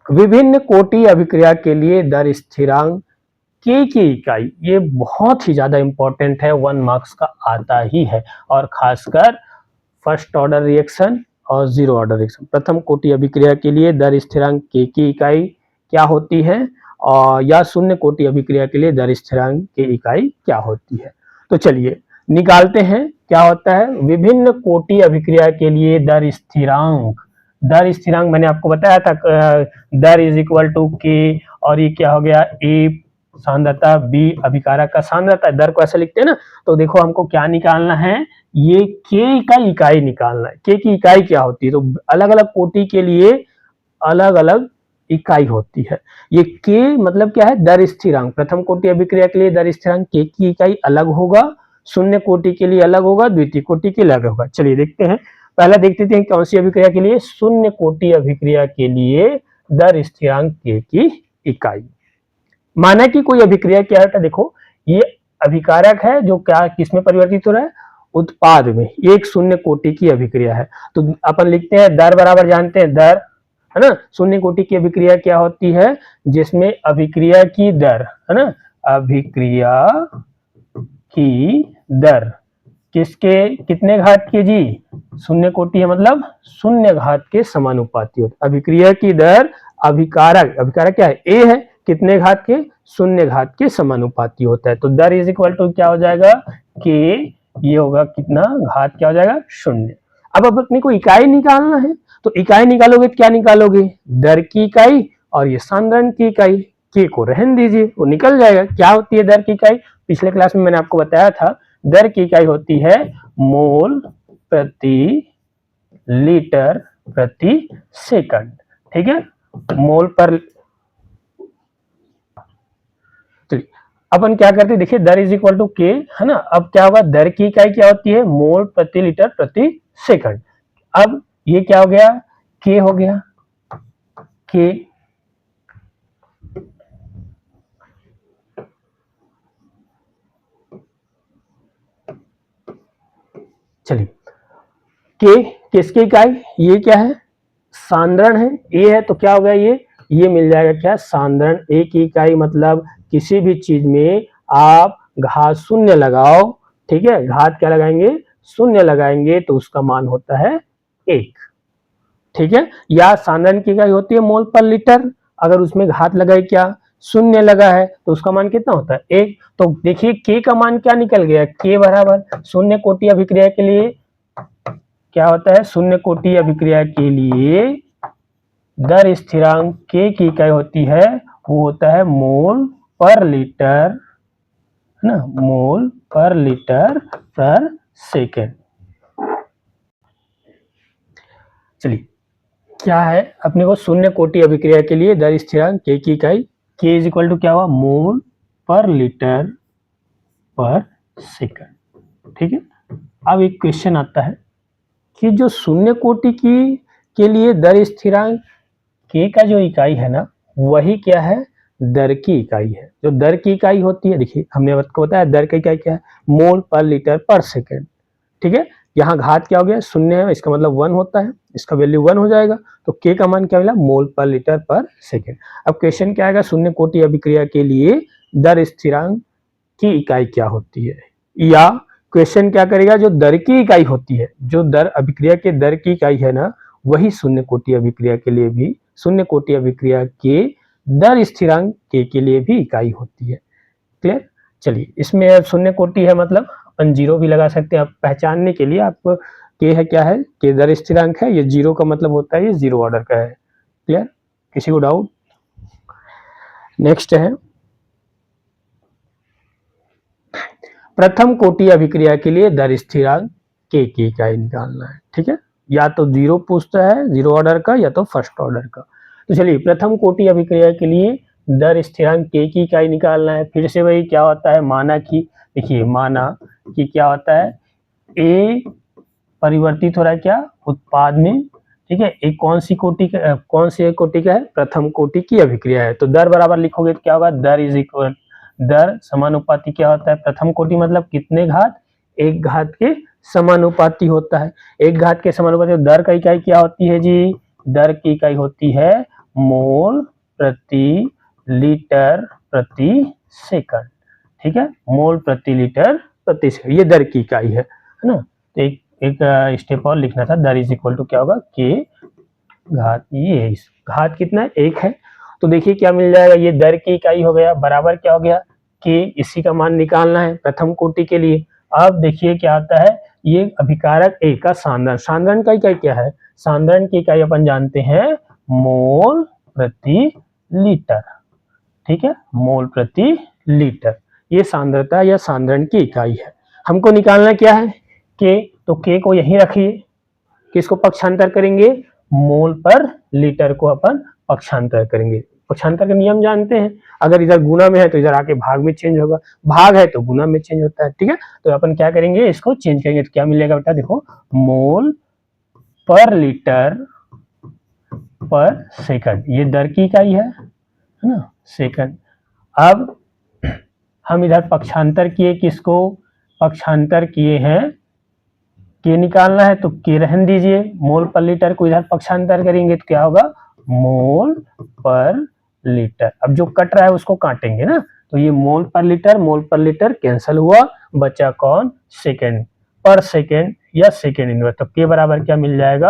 विभिन्न कोटि अभिक्रिया के लिए दर स्थिरांक के की इकाई, ये बहुत ही ज्यादा इंपॉर्टेंट है, 1 मार्क्स का आता ही है, और खासकर फर्स्ट ऑर्डर रिएक्शन और 0 ऑर्डर रिएक्शन। प्रथम कोटि अभिक्रिया के लिए दर स्थिरांक के की इकाई क्या होती है, और या शून्य कोटि अभिक्रिया के लिए दर स्थिरांक की इकाई क्या होती है। तो चलिए निकालते हैं, क्या होता है, विभिन्न कोटि अभिक्रिया के लिए दर स्थिरांक, दर स्थिरांक मैंने आपको बताया था, दर इज इक्वल टू के, और ये क्या हो गया A सांद्रता, B अभिकारक का सांद्रता, दर को ऐसे लिखते हैं ना। तो देखो हमको क्या निकालना है, ये K का इकाई निकालना है। K की इकाई क्या होती है, तो अलग अलग कोटि के लिए अलग अलग इकाई होती है। ये के मतलब क्या है, दर स्थिरांक। प्रथम कोटि अभिक्रिया के लिए दर स्थिरांक के की इकाई अलग होगा, शून्य कोटि के लिए अलग होगा, द्वितीय कोटि के लिए अलग होगा। चलिए देखते हैं, पहला देखते हैं कौन सी अभिक्रिया के लिए, शून्य कोटि अभिक्रिया के लिए दर स्थिरांक के की इकाई। माना कि कोई अभिक्रिया क्या है, देखो ये अभिकारक है जो क्या किसमें परिवर्तित हो रहा है, उत्पाद में। एक शून्य कोटि की अभिक्रिया है, तो अपन लिखते हैं दर बराबर जानते हैं दर, है ना। शून्य कोटि की अभिक्रिया क्या होती है, जिसमें अभिक्रिया की दर, है ना, अभिक्रिया की दर किसके कितने घात के जी, शून्य कोटि है मतलब शून्य घात के समानुपाती होता है। अभिक्रिया की दर अभिकारक, अभिकारक क्या है, ए है, कितने घात के, शून्य घात के समानुपाती होता है। तो दर इज इक्वल टू क्या हो जाएगा, के, ये होगा कितना, घात क्या हो जाएगा, शून्य। अब अपने को इकाई निकालना है, तो इकाई निकालोगे तो क्या निकालोगे, दर की इकाई और ये सांद्रण की इकाई। के को रहने दीजिए, वो निकल जाएगा। क्या होती है दर की इकाई, पिछले क्लास में मैंने आपको बताया था, दर की इकाई होती है मोल प्रति लीटर प्रति सेकंड। ठीक है, मोल पर, चलिए अपन क्या करते हैं, देखिए दर इज इक्वल टू के, है ना। अब क्या होगा, दर की इकाई क्या होती है, मोल प्रति लीटर प्रति सेकंड। अब ये क्या हो गया, के हो गया, के, चलिए के किसकी इकाई, ये क्या है, सांद्रण है, ए है, तो क्या हो गया, ये मिल जाएगा क्या, सांद्रण। ए की इकाई मतलब किसी भी चीज में आप घात शून्य लगाओ, ठीक है, घात क्या लगाएंगे, शून्य लगाएंगे तो उसका मान होता है 1। ठीक है, या सांद्रण की इकाई होती है मोल पर लीटर, अगर उसमें घात लगाए क्या, शून्य लगा है, तो उसका मान कितना होता है 1। तो देखिए के का मान क्या निकल गया, के बराबर शून्य कोटि अभिक्रिया के लिए क्या होता है, शून्य कोटि अभिक्रिया के लिए दर स्थिरांक के की इकाई होती है, वो होता है मोल पर लीटर, है ना, मोल पर लीटर पर सेकेंड। चलिए क्या है, अपने को शून्य कोटि अभिक्रिया के लिए दर स्थिरांक के की इकाई, के इज इक्वल टू क्या हुआ, मोल पर लीटर पर सेकंड। ठीक है, अब एक क्वेश्चन आता है कि जो शून्य कोटि की के लिए दर स्थिरांक के का जो इकाई है ना, वही क्या है, दर की इकाई है। जो दर की इकाई होती है, देखिए हमने आपको बताया दर की इकाई क्या है, मोल पर लीटर पर सेकेंड। ठीक है, यहाँ घात क्या हो गया, शून्य है, इसका मतलब 1 होता है, इसका वैल्यू 1 हो जाएगा, तो के का मान क्या मिला, मोल पर लीटर पर सेकेंड। अब क्वेश्चन क्या आएगा, शून्य कोटि अभिक्रिया के लिए दर स्थिरांक की इकाई क्या होती है, या क्वेश्चन क्या करेगा, जो दर की इकाई होती है, जो दर अभिक्रिया के दर की इकाई है ना, वही शून्य कोटि अभिक्रिया के लिए भी, शून्य कोटि अभिक्रिया के दर स्थिरांक के लिए भी इकाई होती है। क्लियर, चलिए इसमें शून्य कोटि है मतलब अपन जीरो भी लगा सकते हैं, आप पहचानने के लिए। आप के है क्या है, के दर स्थिरांक है, ये जीरो का मतलब होता है ये जीरो ऑर्डर का है। क्लियर, किसी को डाउट, नेक्स्ट है प्रथम कोटि अभिक्रिया के लिए दर स्थिरांक के की इकाई निकालना है। ठीक है, या तो जीरो पूछता है, जीरो ऑर्डर का, या तो फर्स्ट ऑर्डर का। तो चलिए प्रथम कोटि अभिक्रिया के लिए दर स्थिरांक के की इकाई निकालना है। फिर से वही क्या होता है, माना कि, देखिए माना कि क्या होता है, ए परिवर्तित हो रहा है क्या, उत्पाद में। ठीक है, एक कौन सी कोटि का, कौन सी कोटि का है, प्रथम कोटि की अभिक्रिया है। तो दर बराबर लिखोगे तो क्या होगा, दर इज इक्वल, दर समानुपाती क्या होता है, प्रथम कोटि मतलब कितने घात, एक घात के समानुपाती होता है। एक घात के समानुपाती, दर का इकाई क्या होती है जी, दर की इकाई होती है मोल प्रति लीटर प्रति सेकंड। ठीक है, मोल प्रति लीटर प्रति सेकंड, ये दर की इकाई है ना। तो एक स्टेप और लिखना था, दर इज इक्वल टू क्या होगा, के घात, ये है, घात कितना है, 1 है। तो देखिए क्या मिल जाएगा, ये दर की इकाई हो गया, बराबर क्या हो गया, के, इसी का मान निकालना है प्रथम कोटि के लिए। अब देखिए क्या आता है, ये अभिकारक ए का सांद्रण, सांद्रण का इकाई क्या है, सांद्रण की इकाई अपन जानते हैं मोल प्रति लीटर। ठीक है, मोल प्रति लीटर, ये सांद्रता या सांद्रण की इकाई है। हमको निकालना क्या है, के, तो के को यहीं रखिए, किसको पक्षांतर करेंगे, मोल पर लीटर को अपन पक्षांतर करेंगे। पक्षांतर का नियम जानते हैं, अगर इधर गुना में है तो इधर आके भाग में चेंज होगा, भाग है तो गुना में चेंज होता है, ठीक है। तो अपन क्या करेंगे, इसको चेंज करेंगे तो क्या मिलेगा बेटा, देखो मोल पर लीटर पर सेकंड, ये दर की इकाई है ना, सेकंड। अब हम इधर पक्षांतर किए, किसको पक्षांतर किए हैं, के निकालना है तो के रहन दीजिए, मोल पर लीटर को इधर पक्षांतर करेंगे तो क्या होगा, मोल पर लीटर। अब जो कट रहा है उसको काटेंगे ना, तो ये मोल पर लीटर कैंसिल हुआ, बचा कौन, सेकंड, पर सेकंड या सेकंड इनवर्स। तो के बराबर क्या मिल जाएगा,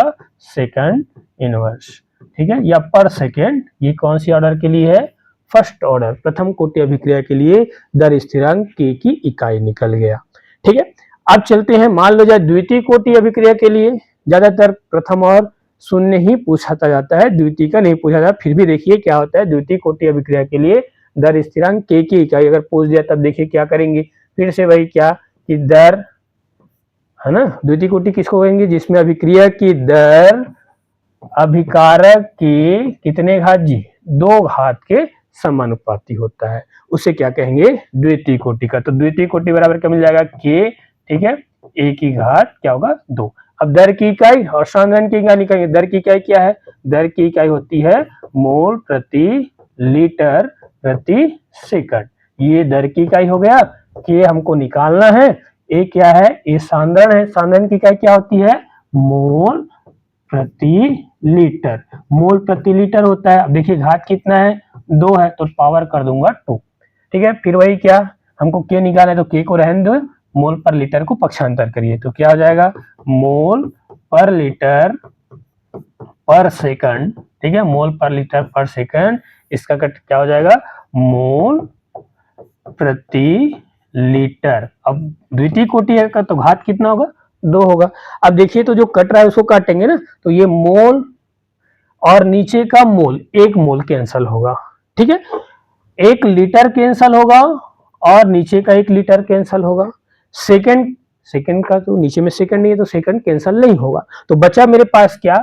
सेकंड इनवर्स, ठीक है। या पर सेकंड, ये कौन सी ऑर्डर के लिए है, फर्स्ट ऑर्डर, प्रथम कोटि अभिक्रिया के लिए दर स्थिरांक के की इकाई निकल गया, ठीक है। अब चलते हैं, मान लो जाए द्वितीय कोटि अभिक्रिया के लिए ज्यादातर प्रथम और शून्य ही पूछा जाता है, द्वितीय का नहीं पूछा जाता। फिर भी देखिए क्या होता है, द्वितीय कोटि अभिक्रिया के लिए दर स्थिरांक के की इकाई अगर पूछ दिया तब देखिए क्या करेंगे, फिर से वही क्या कि दर है ना, द्वितीय कोटि किसको कहेंगे, जिसमें अभिक्रिया की दर अभिकारक के कितने घात जी, 2 घात के समानुपाती होता है, उसे क्या कहेंगे, द्वितीय कोटि का। तो द्वितीय कोटि बराबर क्या मिल जाएगा, के, ठीक है, ए की घात क्या होगा 2। अब दर की इकाई और सांद्रण की इकाई निकालेंगे। दर की इकाई क्या है, दर की इकाई होती है मोल प्रति लीटर प्रति सेकंड, ये दर की इकाई हो गया। के हमको निकालना है, ए क्या है, ए सांद्रण है, सांद्रण की इकाई क्या होती है, मोल प्रति लीटर, मोल प्रति लीटर होता है। अब देखिए घात कितना है, 2 है, तो पावर कर दूंगा 2, ठीक है। फिर वही क्या, हमको के निकालना है तो के को रहने दो, मोल पर लीटर को पक्षांतर करिए तो क्या हो जाएगा, मोल पर लीटर पर सेकंड, ठीक है, मोल पर लीटर पर सेकंड, इसका कट क्या हो जाएगा, मोल प्रति लीटर। अब द्वितीय कोटि का तो घात कितना होगा, 2 होगा। अब देखिए तो जो कट रहा है उसको काटेंगे ना, तो ये मोल और नीचे का मोल, 1 मोल कैंसल होगा, ठीक है, 1 लीटर कैंसल होगा और नीचे का 1 लीटर कैंसल होगा। सेकंड, सेकंड का तो नीचे में सेकंड नहीं है तो सेकंड कैंसल नहीं होगा, तो बचा मेरे पास क्या,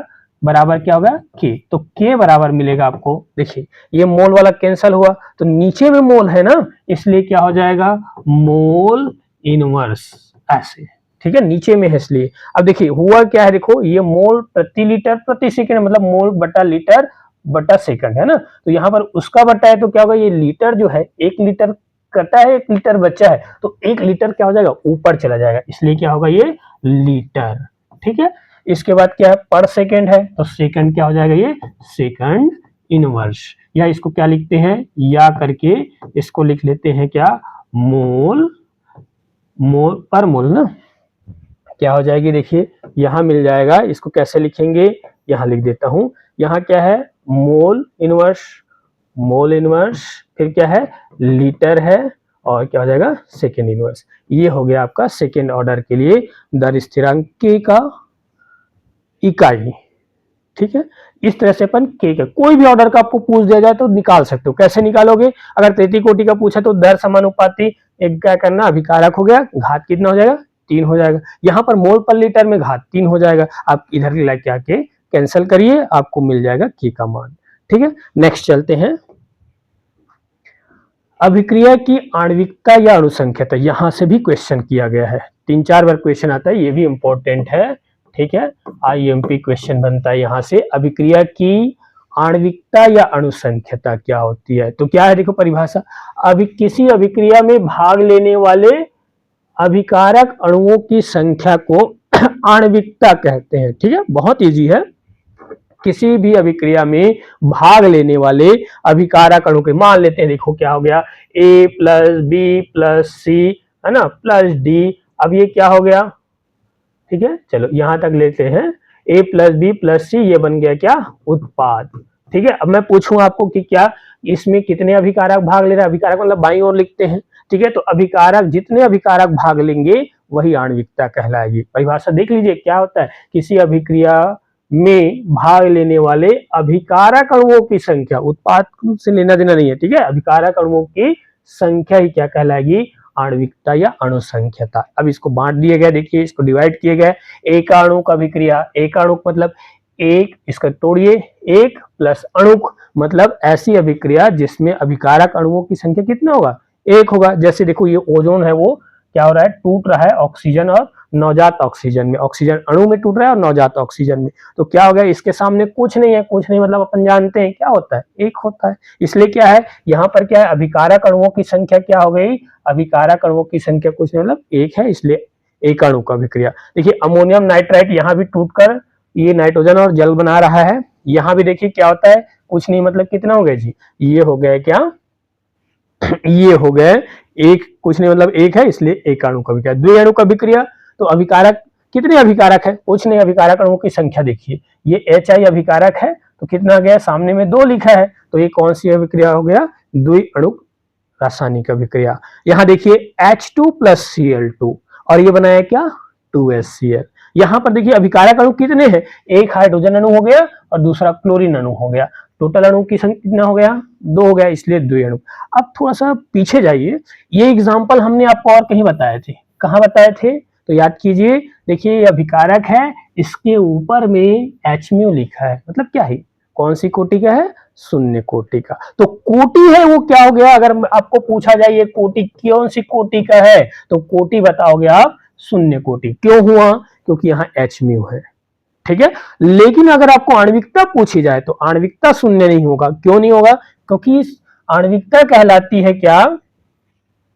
बराबर क्या होगा, के। तो के बराबर मिलेगा आपको, देखिए ये मोल वाला कैंसल हुआ तो नीचे में मोल है ना, इसलिए क्या हो जाएगा, मोल इनवर्स, ऐसे, ठीक है, नीचे में है इसलिए। अब देखिए हुआ क्या है, देखो ये मोल प्रति लीटर प्रति सेकंड, मतलब मोल बटा लीटर बटा सेकंड है ना, तो यहाँ पर उसका बटा है तो क्या होगा, ये लीटर जो है 1 लीटर कटा है, 1 लीटर बचा है, तो 1 लीटर क्या हो जाएगा, ऊपर चला जाएगा, इसलिए क्या होगा, ये लीटर, ठीक है। इसके बाद क्या है, पर सेकंड है, तो सेकंड क्या हो जाएगा, ये सेकंड इनवर्स, या इसको क्या लिखते हैं, या करके इसको लिख लेते हैं क्या, मोल, मोल पर मोल ना, क्या हो जाएगी, देखिए यहां मिल जाएगा, इसको कैसे लिखेंगे, यहां लिख देता हूं, यहां क्या है, मोल इनवर्स, मोल इनवर्स, फिर क्या है, लीटर है, और क्या हो जाएगा, सेकेंड इनवर्स। ये हो गया आपका सेकेंड ऑर्डर के लिए दर स्थिरांक के का इकाई, ठीक है। इस तरह से अपन के का कोई भी ऑर्डर का आपको पूछ दिया जाए तो निकाल सकते हो। कैसे निकालोगे, अगर तृतीय कोटि का पूछा तो दर समानुपाती, एक क्या करना, अभिकारक हो गया, घात कितना हो जाएगा, 3 हो जाएगा, यहाँ पर मोल पर लीटर में घात 3 हो जाएगा, आप इधर लेके आके कैंसिल करिए, आपको मिल जाएगा के का मान, ठीक है। नेक्स्ट चलते हैं, अभिक्रिया की आणविकता या अणुसंख्यता, यहां से भी क्वेश्चन किया गया है, 3-4 बार क्वेश्चन आता है, ये भी इंपॉर्टेंट है, ठीक है, आईएमपी क्वेश्चन बनता है यहाँ से। अभिक्रिया की आणविकता या अणुसंख्यता क्या होती है, तो क्या है, देखो परिभाषा, अभी किसी अभिक्रिया में भाग लेने वाले अभिकारक अणुओं की संख्या को आणविकता कहते हैं, ठीक है, बहुत इजी है। किसी भी अभिक्रिया में भाग लेने वाले अभिकारक अणु के, मान लेते हैं, देखो क्या हो गया, A प्लस बी प्लस सी है ना प्लस डी, अब ये क्या हो गया, ठीक है, चलो यहां तक लेते हैं, A प्लस बी प्लस सी, ये बन गया क्या, उत्पाद, ठीक है। अब मैं पूछूं आपको कि क्या इसमें कितने अभिकारक भाग ले रहे हैं, अभिकारक मतलब बाईं ओर लिखते हैं, ठीक है, तो अभिकारक, जितने अभिकारक भाग लेंगे वही आणविकता कहलाएगी। परिभाषा देख लीजिए क्या होता है, किसी अभिक्रिया में भाग लेने वाले अभिकारक अणुओं की संख्या, उत्पाद से लेना देना नहीं है, ठीक है, अभिकारक अणुओं की संख्या ही क्या कहलाएगी, आणविकता या अणुसंख्यता। अब इसको बांट दिए गए, देखिए इसको डिवाइड किए गए, एक अणु का अभिक्रिया, एक अणु मतलब एक, इसका तोड़िए, एक प्लस अणुक, मतलब ऐसी अभिक्रिया जिसमें अभिकारक अणुओं की संख्या कितना होगा, एक होगा। जैसे देखो ये ओजोन है वो क्या हो रहा है, टूट रहा है ऑक्सीजन और नवजात ऑक्सीजन में, ऑक्सीजन अणु में टूट रहा है और नवजात ऑक्सीजन में, तो क्या हो गया, इसके सामने कुछ नहीं है, कुछ नहीं मतलब अपन जानते हैं क्या होता है, एक होता है। इसलिए क्या है यहाँ पर क्या है, अभिकारक अणुओं की संख्या क्या हो गई, अभिकारक अणुओं की संख्या कुछ नहीं मतलब एक है, इसलिए एक अणु का अभिक्रिया। देखिए अमोनियम नाइट्राइट यहाँ भी टूटकर ये नाइट्रोजन और जल बना रहा है, यहाँ भी देखिए क्या होता है, कुछ नहीं मतलब कितना हो गया जी, ये हो गया क्या, ये हो गए एक, कुछ नहीं मतलब एक है, इसलिए एक अणु का अभिक्रिया। द्विअणु का अभिक्रिया, तो अभिकारक कितने अभिकारक है, कुछ नहीं, अभिकारक अणुओं की संख्या देखिए, ये HI अभिकारक है तो कितना गया, सामने में 2 लिखा है, तो ये कौन सी अभिक्रिया हो गया, द्विअणु रासायनिक अभिक्रिया। यहाँ देखिए H2 + Cl2 और ये बनाया क्या, 2HCl। यहाँ पर देखिए अभिकारक अणु कितने हैं, एक हाइड्रोजन अणु हो गया और दूसरा क्लोरीन अणु हो गया, टोटल अणु की संख्या कितना हो गया, 2 हो गया, इसलिए द्विअणु। अब थोड़ा सा पीछे जाइए, ये एग्जाम्पल हमने आपको और कहीं बताए थे, कहाँ बताए थे, तो याद कीजिए, देखिए ये अभिकारक है, इसके ऊपर में Hµ लिखा है, मतलब क्या है, कौन सी कोटि का है, शून्य कोटि का। तो कोटि है वो क्या हो गया, अगर आपको पूछा जाए ये कोटि कौन सी कोटि का है, तो कोटि बताओगे आप शून्य कोटि। क्यों हुआ, क्योंकि यहाँ Hµ है, ठीक है। लेकिन अगर आपको आणविकता पूछी जाए तो आणविकता शून्य नहीं होगा, क्यों नहीं होगा, क्योंकि आणविकता कहलाती है क्या,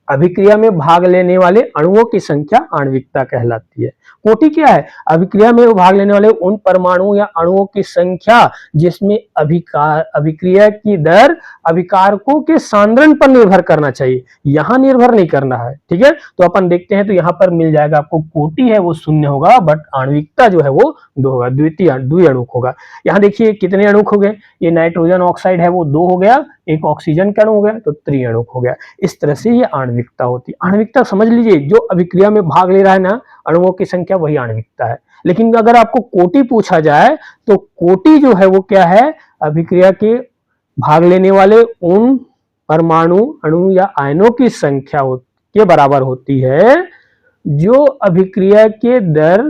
अभिक्रिया में भाग लेने वाले अणुओं की संख्या आणविकता कहलाती है। कोटि क्या है, अभिक्रिया में भाग लेने वाले उन परमाणु या अणुओं की संख्या जिसमें अभिक्रिया की दर अभिकारकों के सांद्रण पर निर्भर करना चाहिए, यहाँ निर्भर नहीं करना है, ठीक है। तो अपन देखते हैं, तो यहाँ पर मिल जाएगा आपको, कोटि है वो शून्य होगा, बट आणविकता जो है वो 2 होगा, द्विअणुक होगा। यहाँ देखिए कितने अणुक हो गए, ये नाइट्रोजन ऑक्साइड है वो 2 हो गया, एक ऑक्सीजन का अणु हो गया तो त्रिअणुक हो गया। इस तरह से ये आणविकता होती है। आणविकता समझ लीजिए, जो अभिक्रिया में भाग ले रहा है ना अणुओं की संख्या, वही आणविकता है। लेकिन अगर आपको कोटि पूछा जाए तो कोटि जो है वो क्या है, अभिक्रिया के भाग लेने वाले उन परमाणु अणु या आयनों की संख्या के बराबर होती है जो अभिक्रिया के दर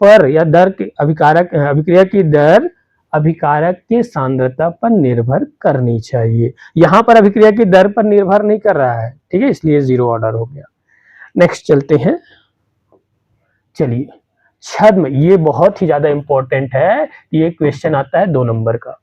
पर या दर के अभिक्रिया की दर अभिकारक के सांद्रता पर निर्भर करनी चाहिए। यहां पर अभिक्रिया की दर पर निर्भर नहीं कर रहा है, ठीक है, इसलिए 0 ऑर्डर हो गया। नेक्स्ट चलते हैं, चलिए छद्म, ये बहुत ही ज्यादा इंपॉर्टेंट है, ये क्वेश्चन आता है 2 नंबर का।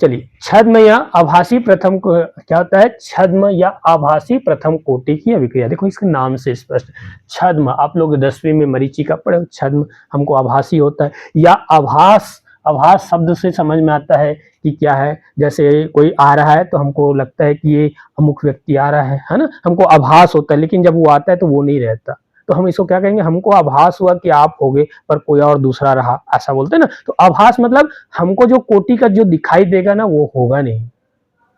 चलिए छद्म या आभासी प्रथम को क्या होता है, छद्म या आभासी प्रथम कोटि की अभिक्रिया। देखो इसके नाम से स्पष्ट, छद्म आप लोग 10वीं में मरीचिका पढ़े, छद्म हमको आभासी होता है, या आभास, आभास शब्द से समझ में आता है कि क्या है, जैसे कोई आ रहा है तो हमको लगता है कि ये अमुक व्यक्ति आ रहा है ना, हमको आभास होता है, लेकिन जब वो आता है तो वो नहीं रहता, तो हम इसको क्या कहेंगे, हमको आभास हुआ कि आप होगे पर कोई और दूसरा रहा, ऐसा बोलते हैं ना। तो आभास मतलब हमको जो कोटि का जो दिखाई देगा ना वो होगा नहीं,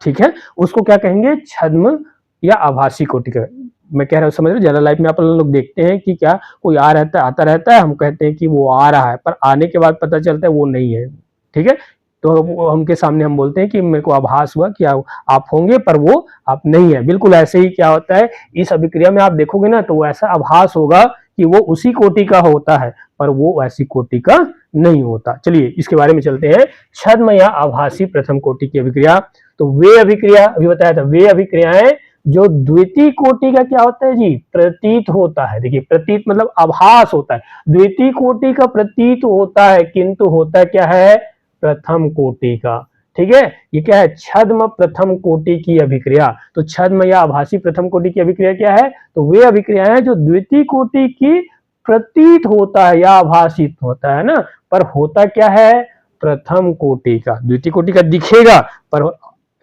ठीक है, उसको क्या कहेंगे, छद्म या आभासी कोटि का। मैं कह रहा हूँ समझ रहे, जनरल लाइफ में आप लोग देखते हैं कि क्या कोई आ रहता है, आता रहता है, हम कहते हैं कि वो आ रहा है, पर आने के बाद पता चलता है वो नहीं है, ठीक है। तो उनके सामने हम बोलते हैं कि मेरे को आभास हुआ कि आप होंगे पर वो आप नहीं है। बिल्कुल ऐसे ही क्या होता है, इस अभिक्रिया में आप देखोगे ना तो वो ऐसा आभास होगा कि वो उसी कोटि का होता है, पर वो ऐसी कोटि का नहीं होता। चलिए इसके बारे में चलते हैं, छद्म या आभासी प्रथम कोटि की अभिक्रिया। तो वे अभिक्रिया, अभी बताया था, वे अभिक्रियाएं जो द्वितीय कोटि का क्या होता है जी, प्रतीत होता है। देखिए प्रतीत मतलब आभास होता है, द्वितीय कोटि का प्रतीत होता है, किंतु होता क्या है, प्रथम कोटि का, ठीक है। ये क्या है, छद्म प्रथम कोटि की अभिक्रिया। तो छद्म या आभासी प्रथम कोटि की अभिक्रिया क्या है, तो वे अभिक्रियाएं जो द्वितीय कोटि की प्रतीत होता है या आभासित होता है ना, पर होता क्या है, प्रथम कोटि का। द्वितीय कोटि का दिखेगा पर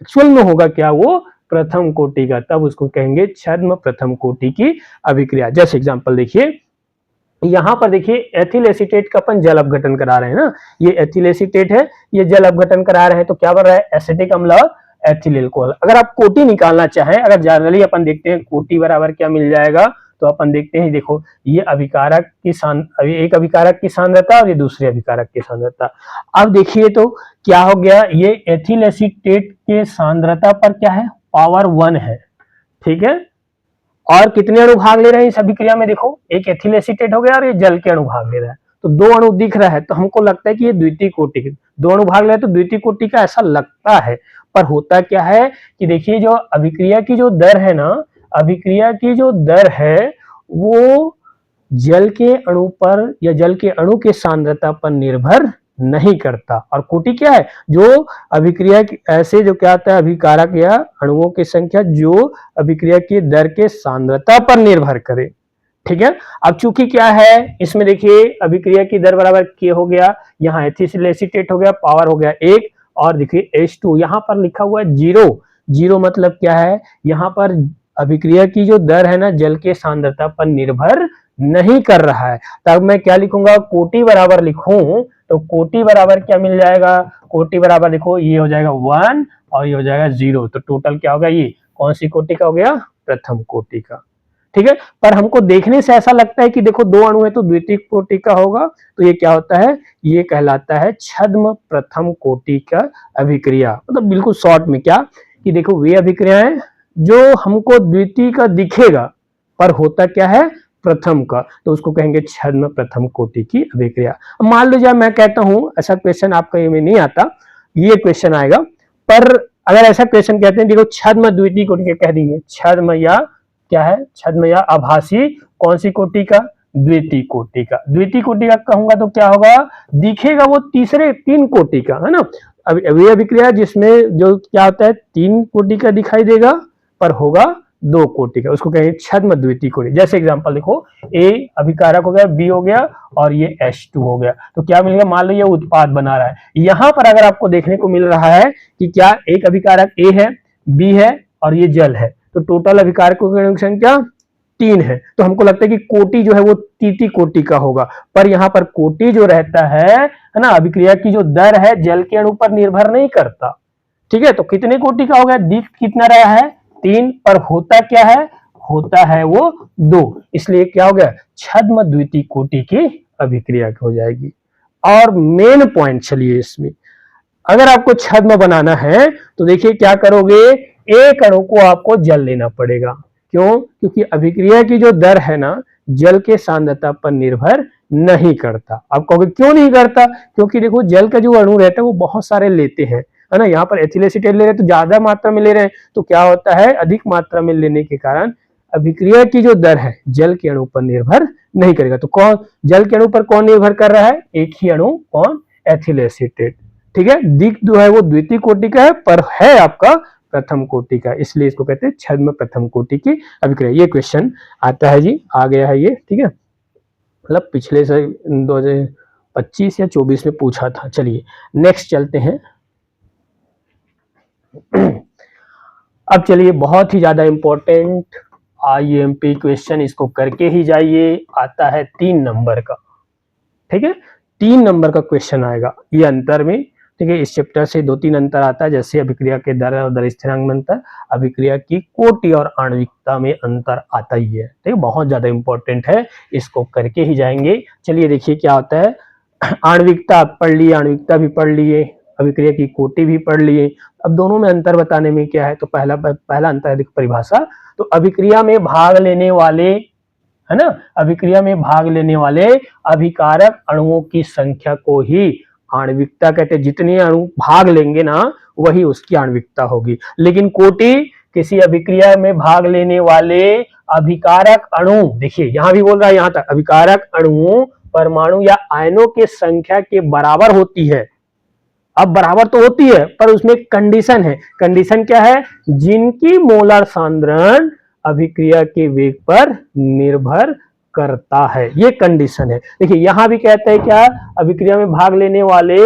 एक्चुअल में होगा क्या, वो प्रथम कोटि का, तब उसको कहेंगे छद्म प्रथम कोटि की अभिक्रिया। जैसे एग्जांपल देखिए, यहां पर देखिए एथिल एसीटेट का अपन जल अपघटन करा रहे हैं ना, ये एथिल एसीटेट है, ये जल अपघटन करा रहे हैं, तो क्या बन रहा है, एसिटिक अम्ल और एथिल अल्कोहल। अगर आप कोटि निकालना चाहें, अगर जनरली अपन देखते हैं कोटि बराबर क्या मिल जाएगा, तो अपन देखते हैं, देखो ये अभिकारक की एक अभिकारक की सांद्रता और ये दूसरे अभिकारक की सांद्रता। अब देखिए तो क्या हो गया, ये एथिल एसीटेट के सांद्रता पर क्या है, पावर 1 है, ठीक है, और कितने अणु भाग ले रहे हैं इस अभिक्रिया में, देखो एक एथिल एसीटेट हो गया और ये जल के अणु भाग ले रहा है, तो दो अणु दिख रहा है, तो हमको लगता है कि ये द्वितीय कोटि के, दो अणु भाग ले रहे हैं तो द्वितीय कोटि का ऐसा लगता है। पर होता क्या है कि देखिए जो अभिक्रिया की जो दर है ना, अभिक्रिया की जो दर है वो जल के अणु पर या जल के अणु के सांद्रता पर निर्भर नहीं करता। और कोटि क्या है, जो अभिक्रिया ऐसे जो क्या होता है अभिकारक या अणुओं की संख्या जो अभिक्रिया की दर के सांद्रता पर निर्भर करे। ठीक है, अब चूंकि क्या है इसमें देखिए अभिक्रिया की दर बराबर के हो गया, यहाँ एथिल एसीटेट हो गया, पावर हो गया 1, और देखिए H2 यहाँ पर लिखा हुआ है 0, 0 मतलब क्या है, यहाँ पर अभिक्रिया की जो दर है ना जल के सांद्रता पर निर्भर नहीं कर रहा है। तब मैं क्या लिखूंगा, कोटि बराबर लिखूं तो कोटि बराबर क्या मिल जाएगा, कोटि बराबर देखो ये हो जाएगा 1 और ये हो जाएगा 0, तो टोटल क्या होगा, ये कौन सी कोटि का हो गया, प्रथम कोटि का। ठीक है, पर हमको देखने से ऐसा लगता है कि देखो दो अणु है तो द्वितीय कोटि का होगा, तो ये क्या होता है, ये कहलाता है छद्म प्रथम कोटि का अभिक्रिया। मतलब बिल्कुल शॉर्ट में क्या कि देखो वे अभिक्रियाएं जो हमको द्वितीय का दिखेगा पर होता क्या है प्रथम का, तो उसको कहेंगे छद्म प्रथम कोटि की अभिक्रिया। मान लो जब मैं कहता हूं ऐसा क्वेश्चन आपका ये में नहीं आता, ये क्वेश्चन आएगा, पर अगर ऐसा क्वेश्चन कहते हैं देखो छद्म द्वितीय कोटि के कह देंगे, छद्म या क्या है, छद्म या आभासी कौन सी कोटि का, द्वितीय कोटि का। द्वितीय कोटि का कहूंगा तो क्या होगा, दिखेगा वो तीसरे 3 कोटि का, है ना। अब वे अभिक्रिया जिसमें जो क्या होता है 3 कोटि का दिखाई देगा पर होगा 2 कोटि का, उसको कहेंगे छद्म द्वितीय कोटि। जैसे एग्जांपल देखो A अभिकारक हो गया, B हो गया और ये H2 हो गया, तो क्या मिलेगा, मान लो ये उत्पाद बना रहा है। यहाँ पर अगर आपको देखने को मिल रहा है कि क्या एक अभिकारक A है, B है और ये जल है, तो टोटल अभिकारकों की संख्या 3 है, तो हमको लगता है कि कोटि जो है वो तृतीय कोटि का होगा। पर यहाँ पर कोटि जो रहता है ना, अभिक्रिया की जो दर है जल के अणु पर निर्भर नहीं करता। ठीक है, तो कितने कोटि का हो गया, दिख कितना रहा है 3, पर होता क्या है, होता है वो 2, इसलिए क्या हो गया, छद्म द्वितीय कोटि की अभिक्रिया हो जाएगी। और मेन पॉइंट चलिए इसमें, अगर आपको छद्म बनाना है तो देखिए क्या करोगे, एक अणु को आपको जल लेना पड़ेगा। क्यों, क्योंकि अभिक्रिया की जो दर है ना जल के सांद्रता पर निर्भर नहीं करता। आप कहोगे क्यों नहीं करता, क्योंकि देखो जल का जो अणु रहता है वो बहुत सारे लेते हैं, है ना। यहाँ पर एथिल एसीटेट ले रहे हैं तो ज्यादा मात्रा में ले रहे हैं, तो क्या होता है अधिक मात्रा में लेने के कारण अभिक्रिया की जो दर है जल के अणु पर निर्भर नहीं करेगा। तो कौन जल के अणु पर कौन निर्भर कर रहा है, एक ही अणु, कौन, एथिल एसीटेट। ठीक है, दिख जो है वो द्वितीय कोटि का है पर है आपका प्रथम कोटि का, इसलिए इसको कहते हैं छद्म प्रथम कोटि की अभिक्रिया। ये क्वेश्चन आता है जी, आ गया है ये। ठीक है, मतलब पिछले से 2025 या 24 में पूछा था। चलिए नेक्स्ट चलते हैं। अब चलिए बहुत ही ज्यादा इंपॉर्टेंट IMP क्वेश्चन, इसको करके ही जाइए, आता है 3 नंबर का। ठीक है, 3 नंबर का क्वेश्चन आएगा ये अंतर में। ठीक है, इस चैप्टर से 2-3 अंतर आता है, जैसे अभिक्रिया के दर और दर स्थिरांक में अंतर, अभिक्रिया की कोटि और आणविकता में अंतर आता ही है। ठीक है, बहुत ज्यादा इंपॉर्टेंट है, इसको करके ही जाएंगे। चलिए देखिए क्या होता है, आणविकता पढ़ लिए, आणविकता भी पढ़ लिए, अभिक्रिया की कोटि भी पढ़ लिए। अब दोनों में अंतर बताने में क्या है, तो पहला अंतर है देखो परिभाषा। तो अभिक्रिया में भाग लेने वाले, है ना, अभिक्रिया में भाग लेने वाले अभिकारक अणुओं की संख्या को ही आणविकता कहते हैं। जितने अणु भाग लेंगे ना वही उसकी आणविकता होगी। लेकिन कोटि किसी अभिक्रिया में भाग लेने वाले अभिकारक अणु, देखिए यहां भी बोल रहा है, यहां तक अभिकारक अणुओं, परमाणु या आयनों के संख्या के बराबर होती है। अब बराबर तो होती है पर उसमें कंडीशन है। कंडीशन क्या है, जिनकी मोलर सांद्रण अभिक्रिया के वेग पर निर्भर करता है, ये कंडीशन है। देखिए यहां भी कहते हैं क्या, अभिक्रिया में भाग लेने वाले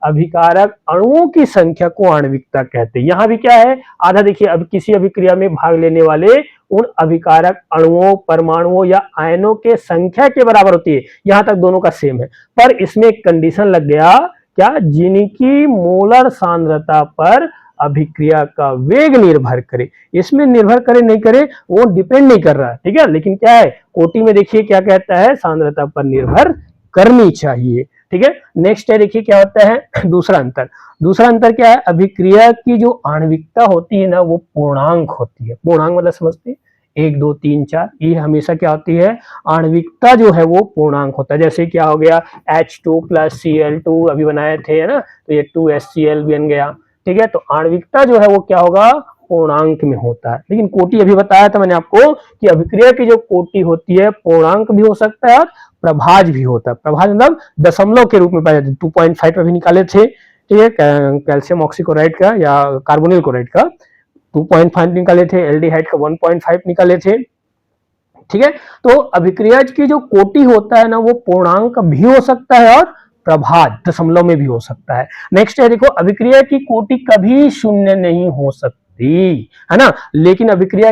अभिकारक अणुओं की संख्या को आणविकता कहते हैं। यहां भी क्या है, आधा देखिए, अब किसी अभिक्रिया में भाग लेने वाले उन अभिकारक अणुओं, परमाणुओं या आयनों के संख्या के बराबर होती है। यहां तक दोनों का सेम है, पर इसमें एक कंडीशन लग गया, क्या, जिनकी मोलर सांद्रता पर अभिक्रिया का वेग निर्भर करे। इसमें निर्भर करे नहीं करे वो डिपेंड नहीं कर रहा है। ठीक है, लेकिन क्या है, कोटि में देखिए क्या कहता है, सांद्रता पर निर्भर करनी चाहिए। ठीक है, नेक्स्ट है देखिए क्या होता है दूसरा अंतर। दूसरा अंतर क्या है, अभिक्रिया की जो आणविकता होती है ना वो पूर्णांक होती है। पूर्णांक मतलब समझते हैं, 1 2 3 4, ये हमेशा क्या होती है, आणविकता जो है वो पूर्णांक होता है। जैसे क्या हो गया H2 प्लस Cl2 अभी बनाए थे, है ना, तो ये 2HCl बन गया, ठीक है। तो आणविकता जो है वो क्या होगा, पूर्णांक में होता है। लेकिन कोटि अभी बताया था मैंने आपको कि अभिक्रिया की जो कोटि होती है पूर्णांक भी हो सकता है और प्रभाज भी होता है। प्रभाज मतलब दशमलव के रूप में पाया जाता है। 2.5 अभी निकाले थे, ठीक है, कैल्शियम ऑक्सीक्लोराइड का या कार्बोनिल क्लोराइड का 2.5 निकाले थे, एल्डिहाइड का 1.5 निकाले थे, ठीक है। तो अभिक्रिया की जो कोटि होता है ना वो पूर्णांक भी हो सकता है और प्रभाज दशमलव में भी हो सकता है। नेक्स्ट है देखो, अभिक्रिया की कोटि कभी शून्य नहीं हो सकती, है ना, लेकिन अभिक्रिया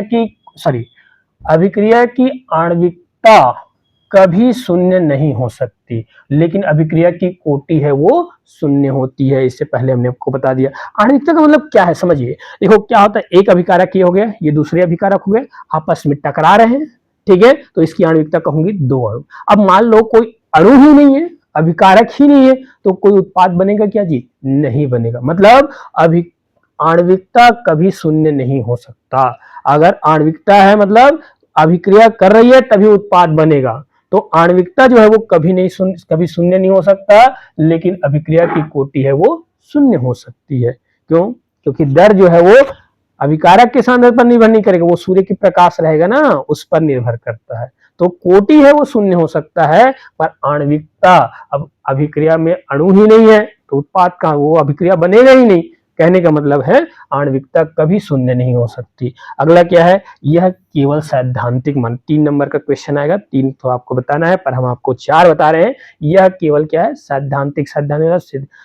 की आणविकता कभी शून्य नहीं हो सकती, लेकिन अभिक्रिया की कोटि है वो शून्य होती है। इससे पहले हमने आपको बता दिया। आणविकता का मतलब क्या है समझिए। देखो क्या होता है, एक अभिकारक ये हो गया, ये दूसरे अभिकारक हो गए, आपस में टकरा रहे हैं, ठीक है, तो इसकी आणविकता कहूंगी 2 अणु। अब मान लो कोई अणु ही नहीं है, अभिकारक ही नहीं है, तो कोई उत्पाद बनेगा क्या जी, नहीं बनेगा। मतलब अभि आणविकता कभी शून्य नहीं हो सकता। अगर आणविकता है मतलब अभिक्रिया कर रही है तभी उत्पाद बनेगा। तो आणविकता जो है वो कभी शून्य नहीं हो सकता, लेकिन अभिक्रिया की कोटि है वो शून्य हो सकती है। क्यों? क्योंकि दर जो है वो अभिकारक के सांद्रता पर निर्भर नहीं करेगा, वो सूर्य की प्रकाश रहेगा ना, उस पर निर्भर करता है। तो कोटि है वो शून्य हो सकता है, पर आणविकता, अब अभिक्रिया में अणु ही नहीं है तो उत्पाद का वो अभिक्रिया बनेगा ही नहीं। कहने का मतलब है आणविकता कभी शून्य नहीं हो सकती। अगला क्या है, यह केवल सैद्धांतिक मान, 3 नंबर का क्वेश्चन आएगा। 3 तो आपको बताना है पर हम आपको 4 बता रहे हैं। यह केवल क्या है, सैद्धांतिक,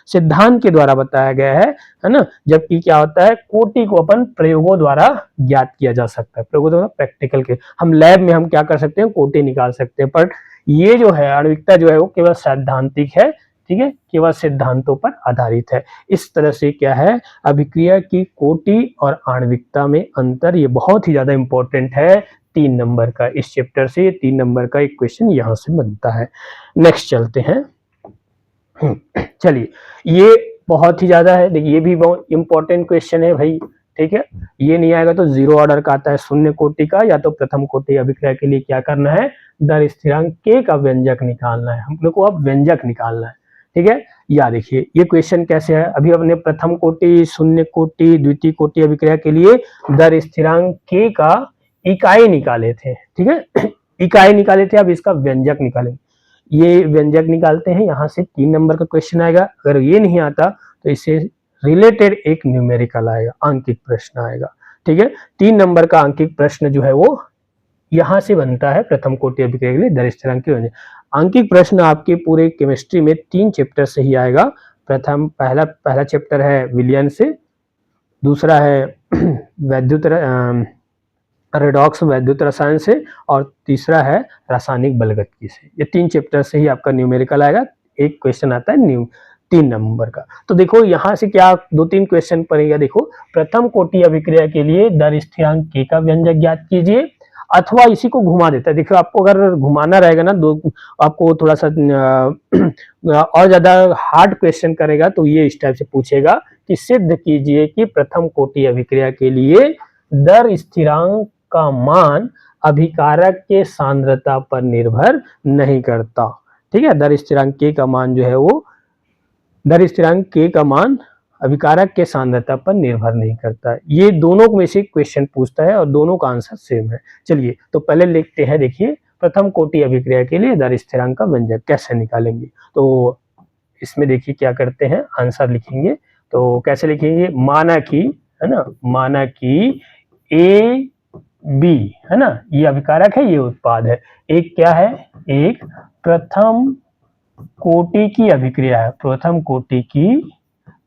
सिद्धांत के द्वारा बताया गया है ना। जबकि क्या होता है, कोटि को अपन प्रयोगों द्वारा ज्ञात किया जा सकता है। प्रयोगों द्वारा प्रैक्टिकल के, हम लैब में हम क्या कर सकते हैं, कोटि निकाल सकते हैं, पर ये जो है आणविकता जो है वो केवल सैद्धांतिक है, ठीक है, केवल सिद्धांतों पर आधारित है। इस तरह से क्या है, अभिक्रिया की कोटि और आणविकता में अंतर, ये बहुत ही ज्यादा इंपॉर्टेंट है 3 नंबर का। इस चैप्टर से 3 नंबर का एक क्वेश्चन यहां से बनता है। नेक्स्ट चलते हैं। चलिए, ये बहुत ही ज्यादा है, देखिए ये भी बहुत इंपॉर्टेंट क्वेश्चन है भाई, ठीक है। ये नहीं आएगा तो 0 ऑर्डर का आता है, शून्य कोटि का या तो प्रथम कोटि अभिक्रिया के लिए क्या करना है, दर स्थिरांक के का व्यंजक निकालना है। हम लोग को अब व्यंजक निकालना है, ठीक है। या देखिए ये क्वेश्चन कैसे है, अभी अपने प्रथम कोटि, शून्य कोटि, द्वितीय कोटि अभिक्रिया के लिए दर स्थिरांक के का इकाई निकाले थे, ठीक है। इकाई निकाले थे, अब इसका व्यंजक निकालेंगे। ये व्यंजक निकालते हैं, यहां से 3 नंबर का क्वेश्चन आएगा। अगर ये नहीं आता तो इससे रिलेटेड एक न्यूमेरिकल आएगा, अंकित प्रश्न आएगा, ठीक है। 3 नंबर का अंकित प्रश्न जो है वो यहां से बनता है प्रथम कोटि अभिक्रिया के लिए दर स्थिरांक के व्यंजक। अंकित प्रश्न आपके पूरे केमिस्ट्री में 3 चैप्टर से ही आएगा। पहला चैप्टर है विलयन से, दूसरा है वैद्युत रेडॉक्स वैद्युत रसायन से, और तीसरा है रासायनिक बलगतकी से। ये 3 चैप्टर से ही आपका न्यूमेरिकल आएगा। एक क्वेश्चन आता है 3 नंबर का। तो देखो यहाँ से क्या 2-3 क्वेश्चन पड़ेगा। देखो, प्रथम कोटि अभिक्रिया के लिए दर स्थिरांक के का व्यंजक ज्ञात कीजिए, अथवा इसी को घुमा देता है। देखो आपको अगर घुमाना रहेगा ना, आपको थोड़ा सा और ज्यादा हार्ड क्वेश्चन करेगा तो ये इस टाइप से पूछेगा कि सिद्ध कीजिए कि प्रथम कोटि अभिक्रिया के लिए दर स्थिरांक का मान अभिकारक के सांद्रता पर निर्भर नहीं करता, ठीक है। दर स्थिरांक के का मान जो है वो, दर स्थिरांक के का मान अभिकारक के सांद्रता पर निर्भर नहीं करता है। ये दोनों में से क्वेश्चन पूछता है और दोनों का आंसर सेम है। चलिए तो पहले लिखते हैं, देखिए प्रथम कोटि अभिक्रिया के लिए दर स्थिरांक का व्यंजक कैसे निकालेंगे। तो इसमें देखिए क्या करते हैं, आंसर लिखेंगे तो कैसे लिखेंगे, माना कि, है ना, माना कि ए बी, है ना, ये अभिकारक है, ये उत्पाद है। एक क्या है, एक प्रथम कोटि की अभिक्रिया है, प्रथम कोटि की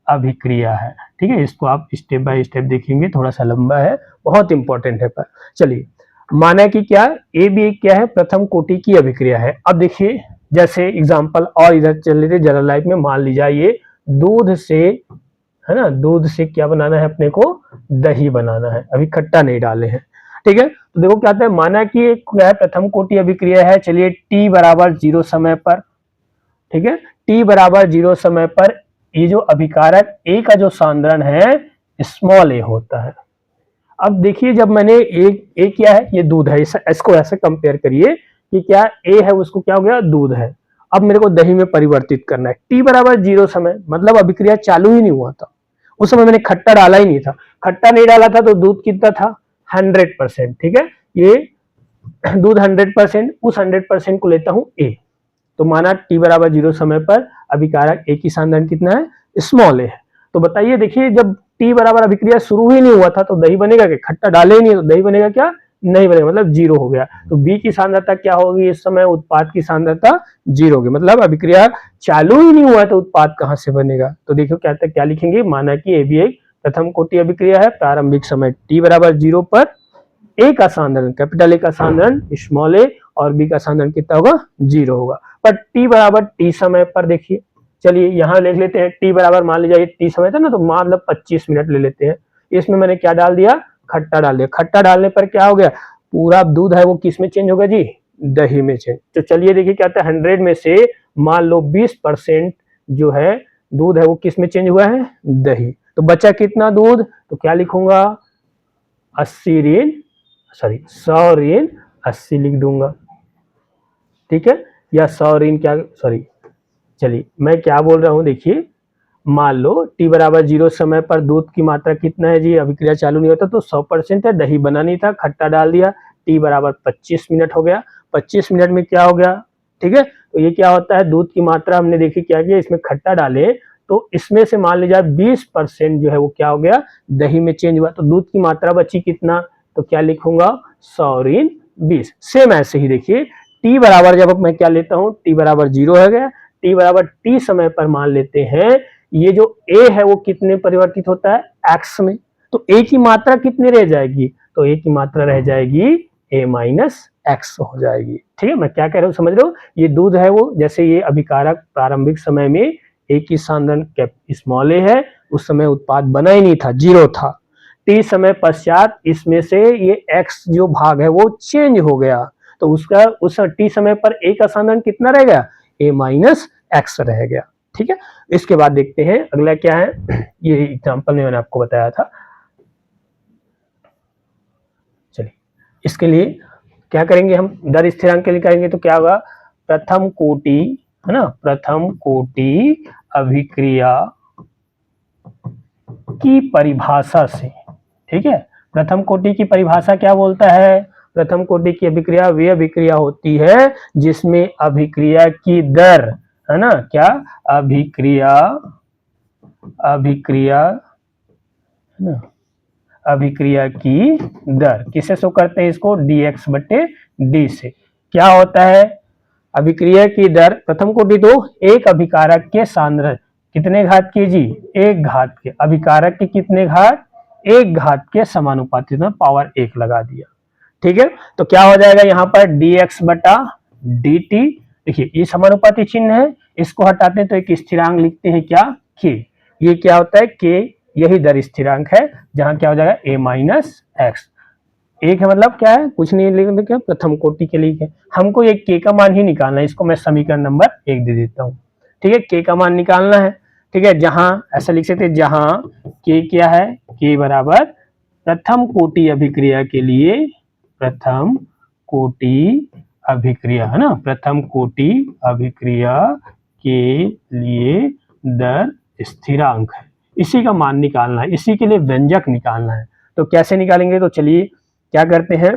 अभिक्रिया है, ठीक है। इसको आप स्टेप बाय स्टेप देखेंगे, थोड़ा सा लंबा है, बहुत इंपॉर्टेंट है। पर चलिए, माना कि क्या, ए बी क्या है, प्रथम कोटि की अभिक्रिया है। अब देखिए जैसे एग्जांपल और इधर चल रहे थे जनरल लाइफ में, मान लीजिए ये दूध से, है ना, दूध से क्या बनाना है अपने को, दही बनाना है, अभी खट्टा नहीं डाले हैं, ठीक है। तो देखो क्या आता है, माना कि क्या है, प्रथम कोटि अभिक्रिया है। चलिए t बराबर 0 समय पर, ठीक है, t बराबर 0 समय पर ये जो अभिकारक A का जो सांद्रण है स्मॉल a होता है। अब देखिए जब मैंने ए किया है, ये दूध है, इसको ऐसे कंपेयर करिए कि क्या ए है उसको क्या हो गया, दूध है। अब मेरे को दही में परिवर्तित करना है, टी बराबर 0 समय, मतलब अभिक्रिया चालू ही नहीं हुआ था उस समय, मैंने खट्टा डाला ही नहीं था। खट्टा नहीं डाला था तो दूध कितना था, 100%। ठीक है, ये दूध 100%, उस 100% को लेता हूं ए। तो माना टी बराबर 0 समय पर अभिकारक ए की सांद्रण कितना है, स्मॉल ए है। तो बताइए, देखिए जब टी बराबर अभिक्रिया शुरू ही नहीं हुआ था तो दही बनेगा क्या, खट्टा डाले ही नहीं तो दही बनेगा क्या, नहीं बनेगा, मतलब 0 हो गया। तो बी की सांद्रता क्या होगी इस समय, उत्पाद की सांद्रता 0 होगी, मतलब अभिक्रिया चालू ही नहीं हुआ तो उत्पाद कहां से बनेगा। तो देखो क्या लिखेंगे, माना कि ए भी एक प्रथम कोटि अभिक्रिया है, प्रारंभिक समय टी बराबर 0 पर ए का सांद्रण, कैपिटल ए का सांद्रण स्मॉल ए और बी का सांद्रण कितना होगा, 0 होगा। पर टी बराबर टी समय पर देखिए, चलिए यहां लिख लेते हैं टी बराबर, मान लीजिए टी समय था ना, तो मतलब 25 मिनट ले लेते हैं। इसमें मैंने क्या डाल दिया, खट्टा डाल दिया। खट्टा डालने पर क्या हो गया, पूरा दूध है वो किस में चेंज होगा जी, दही में चेंज। तो चलिए देखिए क्या होता है, 100 में से मान लो 20% जो है दूध है वो किस में चेंज हुआ है, दही। तो बचा कितना दूध, तो क्या लिखूंगा, 80 ऋण 100 ऋण 80 लिख दूंगा। ठीक है, या 100 ऋण क्या, सॉरी चलिए मैं क्या बोल रहा हूं, देखिए मान लो t बराबर 0 समय पर दूध की मात्रा कितना है जी, अभिक्रिया चालू नहीं होता तो 100% है, दही बना नहीं था, खट्टा डाल दिया, t बराबर 25 मिनट हो गया। 25 मिनट में क्या हो गया, ठीक है, तो ये क्या होता है, दूध की मात्रा हमने देखिए क्या किया, इसमें खट्टा डाले तो इसमें से मान लीजिए 20% जो है वो क्या हो गया, दही में चेंज हुआ, तो दूध की मात्रा बची कितना, तो क्या लिखूंगा, 100 ऋण 20। सेम ऐसे ही देखिए t बराबर, जब मैं क्या लेता हूं, t बराबर 0 है गया, t बराबर t समय पर मान लेते हैं ये जो a है वो कितने परिवर्तित होता है, x में। तो a की मात्रा कितने रह जाएगी, तो a की मात्रा रह जाएगी a माइनस एक्स हो जाएगी। ठीक है, मैं क्या कह रहा हूँ समझ रहे हो, ये दूध है वो, जैसे ये अभिकारक प्रारंभिक समय में a की सांद्रण स्मॉल a है, उस समय उत्पाद बना ही नहीं था, 0 था। t समय पश्चात इसमें से ये x जो भाग है वो चेंज हो गया, तो उसका उस t समय पर a का सांद्रण कितना रह गया, a माइनस एक्स रह गया। ठीक है, इसके बाद देखते हैं अगला क्या है, ये एग्जांपल में मैंने आपको बताया था। चलिए इसके लिए क्या करेंगे, हम दर स्थिरांक के लिए करेंगे तो क्या होगा, प्रथम कोटि है ना, प्रथम कोटि अभिक्रिया की परिभाषा से। ठीक है, प्रथम कोटि की परिभाषा क्या बोलता है, प्रथम कोटि की अभिक्रिया वे अभिक्रिया होती है जिसमें अभिक्रिया की दर है ना, क्या अभिक्रिया है ना, अभिक्रिया की दर किससे शो करते हैं इसको, dx बटे d से। क्या होता है, अभिक्रिया की दर प्रथम कोटि तो एक अभिकारक के सांद्रण कितने घात की जी, 1 घात के, अभिकारक के कितने घात, 1 घात के समानुपातिक में पावर 1 लगा दिया। ठीक है, तो क्या हो जाएगा यहाँ पर dx बटा dt। देखिए ये समानुपाती चिन्ह है, इसको हटाते हैं तो एक स्थिरांक लिखते हैं क्या, k। ये क्या होता है, k यही दर स्थिरांक है, जहां क्या हो जाएगा a माइनस एक्स। एक है मतलब क्या है, कुछ नहीं लिखते, क्या प्रथम कोटि के लिए हमको ये k का मान ही निकालना है, इसको मैं समीकरण नंबर 1 दे देता हूँ। ठीक है, k का मान निकालना है। ठीक है, जहां ऐसा लिख सकते हैं, जहां k क्या है, k बराबर प्रथम कोटि अभिक्रिया के लिए, प्रथम कोटि अभिक्रिया है ना, प्रथम कोटि अभिक्रिया के लिए दर स्थिरांक है, इसी का मान निकालना है, इसी के लिए व्यंजक निकालना है। तो कैसे निकालेंगे, तो चलिए क्या करते हैं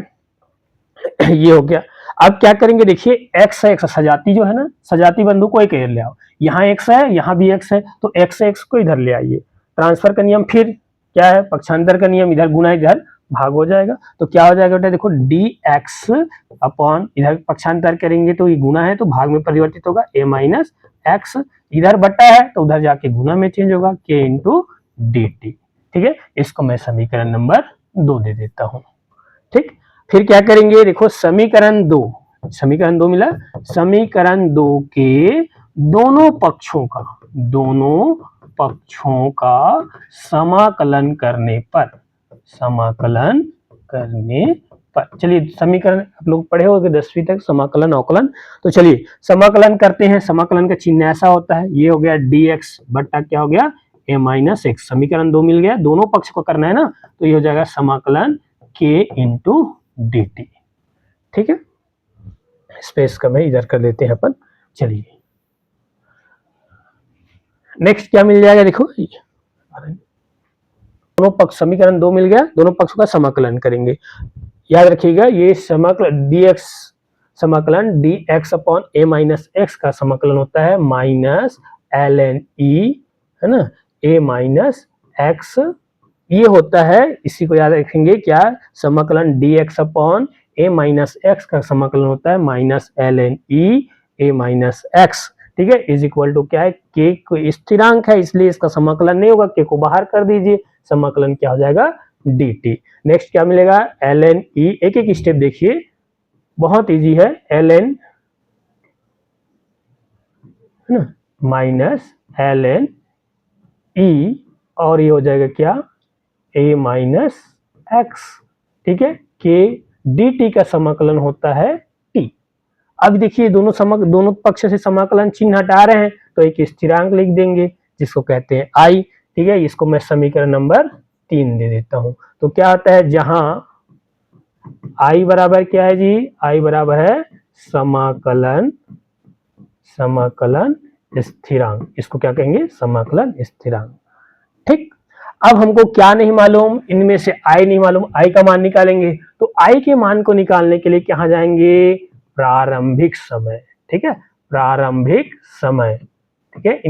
ये हो गया। अब क्या करेंगे, देखिए x है, x सजाती जो है ना, सजाती बंधु को एक ले आओ, यहाँ x है यहाँ भी x है, तो x को इधर ले आइए। ट्रांसफर का नियम फिर क्या है, पक्षांतर का नियम, इधर गुना इधर भाग हो जाएगा, तो क्या हो जाएगा बेटा, देखो dx अपॉन, इधर पक्षांतर करेंगे तो ये गुना है तो भाग में परिवर्तित होगा, a माइनस एक्स, इधर बट्टा है तो उधर जाके गुना में चेंज होगा, k इंटू dt। ठीक है, इसको मैं समीकरण नंबर 2 दे देता हूं। ठीक, फिर क्या करेंगे, देखो समीकरण 2 मिला, समीकरण 2 के दोनों पक्षों का समाकलन करने पर, चलिए समीकरण आप लोग पढ़े होंगे 10वीं तक, समाकलन अवकलन। तो चलिए समाकलन करते हैं, समाकलन का चिन्ह ऐसा होता है, ये हो गया dx बट्टा क्या हो गया, ए माइनस एक्स, समीकरण 2 मिल गया, दोनों पक्ष को करना है ना, तो ये हो जाएगा समाकलन के इंटू डी टी। ठीक है, स्पेस का मैं इधर कर देते हैं अपन। चलिए नेक्स्ट क्या मिल जाएगा, देखो दोनों पक्ष, समीकरण 2 मिल गया, दोनों पक्षों का समाकलन करेंगे। याद रखिएगा ये समाकलन dx, समाकलन dx upon a minus x का समाकलन होता है माइनस ln e, है ना, a माइनस एक्स, ये होता है, इसी को याद रखेंगे क्या, समाकलन dx upon a minus x का समाकलन होता है minus ln e a minus x. ठीक है, इज इक्वल टू क्या है, k को स्थिरांक है इसलिए इसका समाकलन नहीं होगा, k को बाहर कर दीजिए, समाकलन क्या हो जाएगा dt। नेक्स्ट क्या मिलेगा, ln e, एक एक स्टेप देखिए, बहुत इजी है, ln है ना माइनस ln e, और ये हो जाएगा क्या, a माइनस एक्स। ठीक है, k dt का समाकलन होता है t। अब देखिए दोनों पक्ष से समाकलन चिन्ह हटा रहे हैं, तो एक स्थिरांक लिख देंगे जिसको कहते हैं i। ठीक है, इसको मैं समीकरण नंबर 3 दे देता हूं। तो क्या होता है, जहां i बराबर क्या है जी, i बराबर है समाकलन स्थिरांक, इसको क्या कहेंगे, समाकलन स्थिरांक। ठीक, अब हमको क्या नहीं मालूम, इनमें से i नहीं मालूम, i का मान निकालेंगे, तो i के मान को निकालने के लिए कहां जाएंगे, प्रारंभिक समय। ठीक है, प्रारंभिक समय। ठीक है,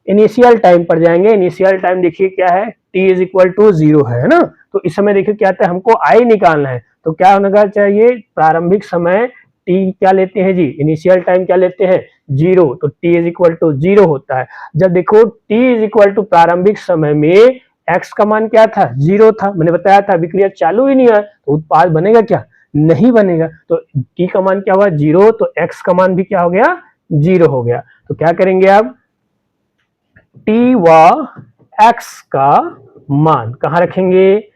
इनिशियल टाइम पर जाएंगे। इनिशियल टाइम देखिए क्या है, t इज इक्वल टू 0 है ना, तो इस समय देखिए क्या आता है, हमको i निकालना है, तो क्या होना चाहिए, प्रारंभिक समय t क्या लेते हैं जी, इनिशियल टाइम क्या लेते हैं 0, तो t इज इक्वल टू 0 होता है। जब देखो t इज इक्वल टू प्रारंभिक समय में x का मान क्या था, 0 था, मैंने बताया था अभिक्रिया चालू ही नहीं है, तो उत्पाद बनेगा क्या, नहीं बनेगा। तो t का मान क्या हुआ 0, तो x का मान भी क्या हो गया 0 हो गया। तो क्या करेंगे अब, t व x का मान कहां रखेंगे,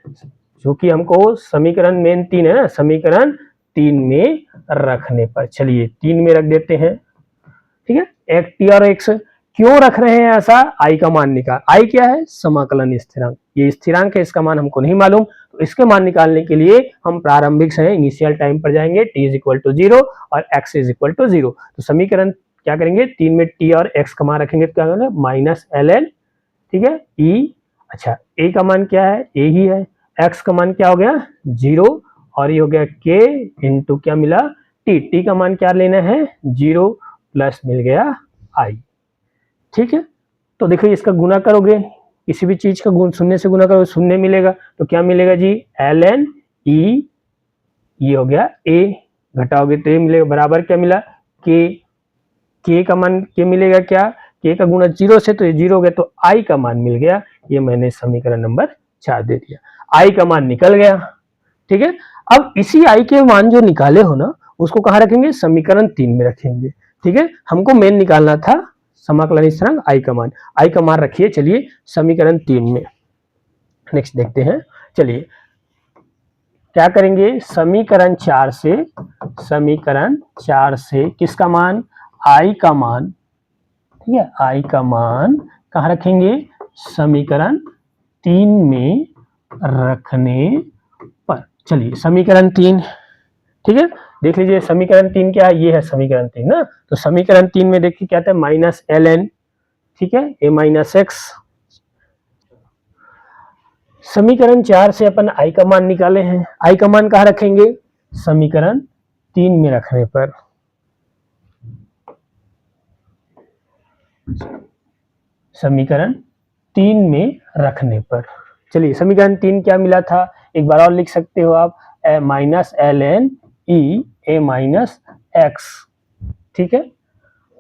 जो कि हमको समीकरण मेन 3 है ना, समीकरण 3 में रखने पर, चलिए 3 में रख देते हैं। ठीक है, एक t और x क्यों रख रहे हैं ऐसा, i का मान निकाल, i क्या है, समाकलन स्थिरांक, ये स्थिरांक है, इसका मान हमको नहीं मालूम, तो इसके मान निकालने के लिए हम प्रारंभिक समय इनिशियल टाइम पर जाएंगे, t इज इक्वल टू 0 और x इज इक्वल टू 0। तो समीकरण क्या करेंगे, 3 में t और x का मान रखेंगे, तो क्या होगा माइनस ln, ठीक है, e, अच्छा a का मान क्या है, a ही है, x का मान क्या हो गया 0, और ये हो गया k इंटू क्या मिला t का मान क्या लेना है 0 प्लस मिल गया i। ठीक है, तो देखिए इसका गुना करोगे, किसी भी चीज का गुण शून्य से गुना करोगे शून्य मिलेगा, तो क्या मिलेगा जी ln e, ये हो गया a, घटाओगे तो ये मिलेगा, बराबर क्या मिला k का मान क्या मिलेगा, क्या k का गुणा 0 से, तो ये 0 हो गया, तो i का मान मिल गया, ये मैंने समीकरण नंबर 4 दे दिया, i का मान निकल गया। ठीक है, अब इसी i के मान जो निकाले हो ना, उसको कहाँ रखेंगे, समीकरण 3 में रखेंगे। ठीक है, हमको मेन निकालना था समाकलन स्थिरांक i का मान रखिए, चलिए समीकरण 3 में। नेक्स्ट देखते हैं, चलिए क्या करेंगे, समीकरण 4 से किसका मान, i का मान, ठीक है, i का मान कहाँ रखेंगे, समीकरण 3 में रखने पर। चलिए समीकरण 3, ठीक है, देख लीजिए समीकरण 3 क्या है, ये है समीकरण 3 ना, तो समीकरण 3 में देखिए क्या आता है माइनस ln, ठीक है, a माइनस एक्स। समीकरण 4 से अपन i का मान निकाले हैं, i का मान कहाँ रखेंगे, समीकरण 3 में रखने पर। समीकरण 3 में रखने पर, चलिए समीकरण 3 क्या मिला था, एक बार और लिख सकते हो आप, minus ln e a minus x. ठीक है,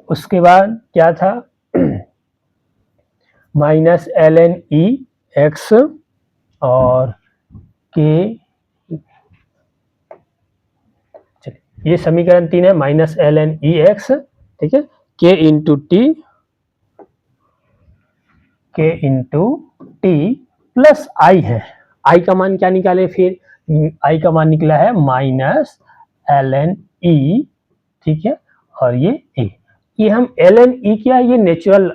उसके बाद क्या था माइनस ln e x और k, ये समीकरण 3 है, माइनस ln e x, ठीक है, k into T plus i है, i का मान क्या निकाले फिर, i का मान निकला है माइनस ln e, ठीक है, और ये a, ये हम ln e क्या, ये नेचुरल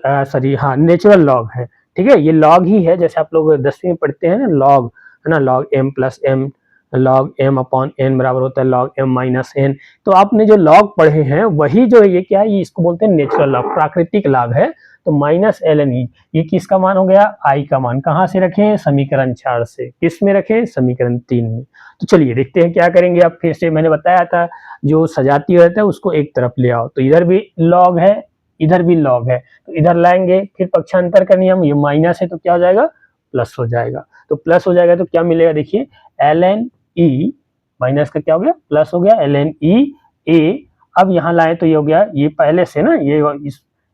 नेचुरल लॉग है, ठीक है, ये लॉग ही है, जैसे आप लोग 10वीं में पढ़ते हैं ना लॉग, है ना, log m plus m, log m upon n बराबर होता है लॉग m माइनस n। तो आपने जो लॉग पढ़े हैं वही जो है ये क्या है, ये इसको बोलते हैं नेचुरल लॉग, प्राकृतिक लॉग है। तो माइनस ln e, ये किसका मान हो गया, i का मान। कहाँ से रखें, समीकरण 4 से। किस में रखें, समीकरण 3 में। तो चलिए देखते हैं क्या करेंगे। अब फिर से मैंने बताया था जो सजातीय रहता है उसको एक तरफ ले आओ, तो इधर भी लॉग है, इधर भी लॉग है, तो इधर लाएंगे, फिर पक्षांतर का नियम, ये माइनस है तो क्या हो जाएगा, प्लस हो जाएगा। तो प्लस हो जाएगा तो क्या मिलेगा, देखिए ln e, माइनस का क्या हो गया, प्लस हो गया, ln e a। अब यहाँ लाए तो ये हो गया, ये पहले से ना ये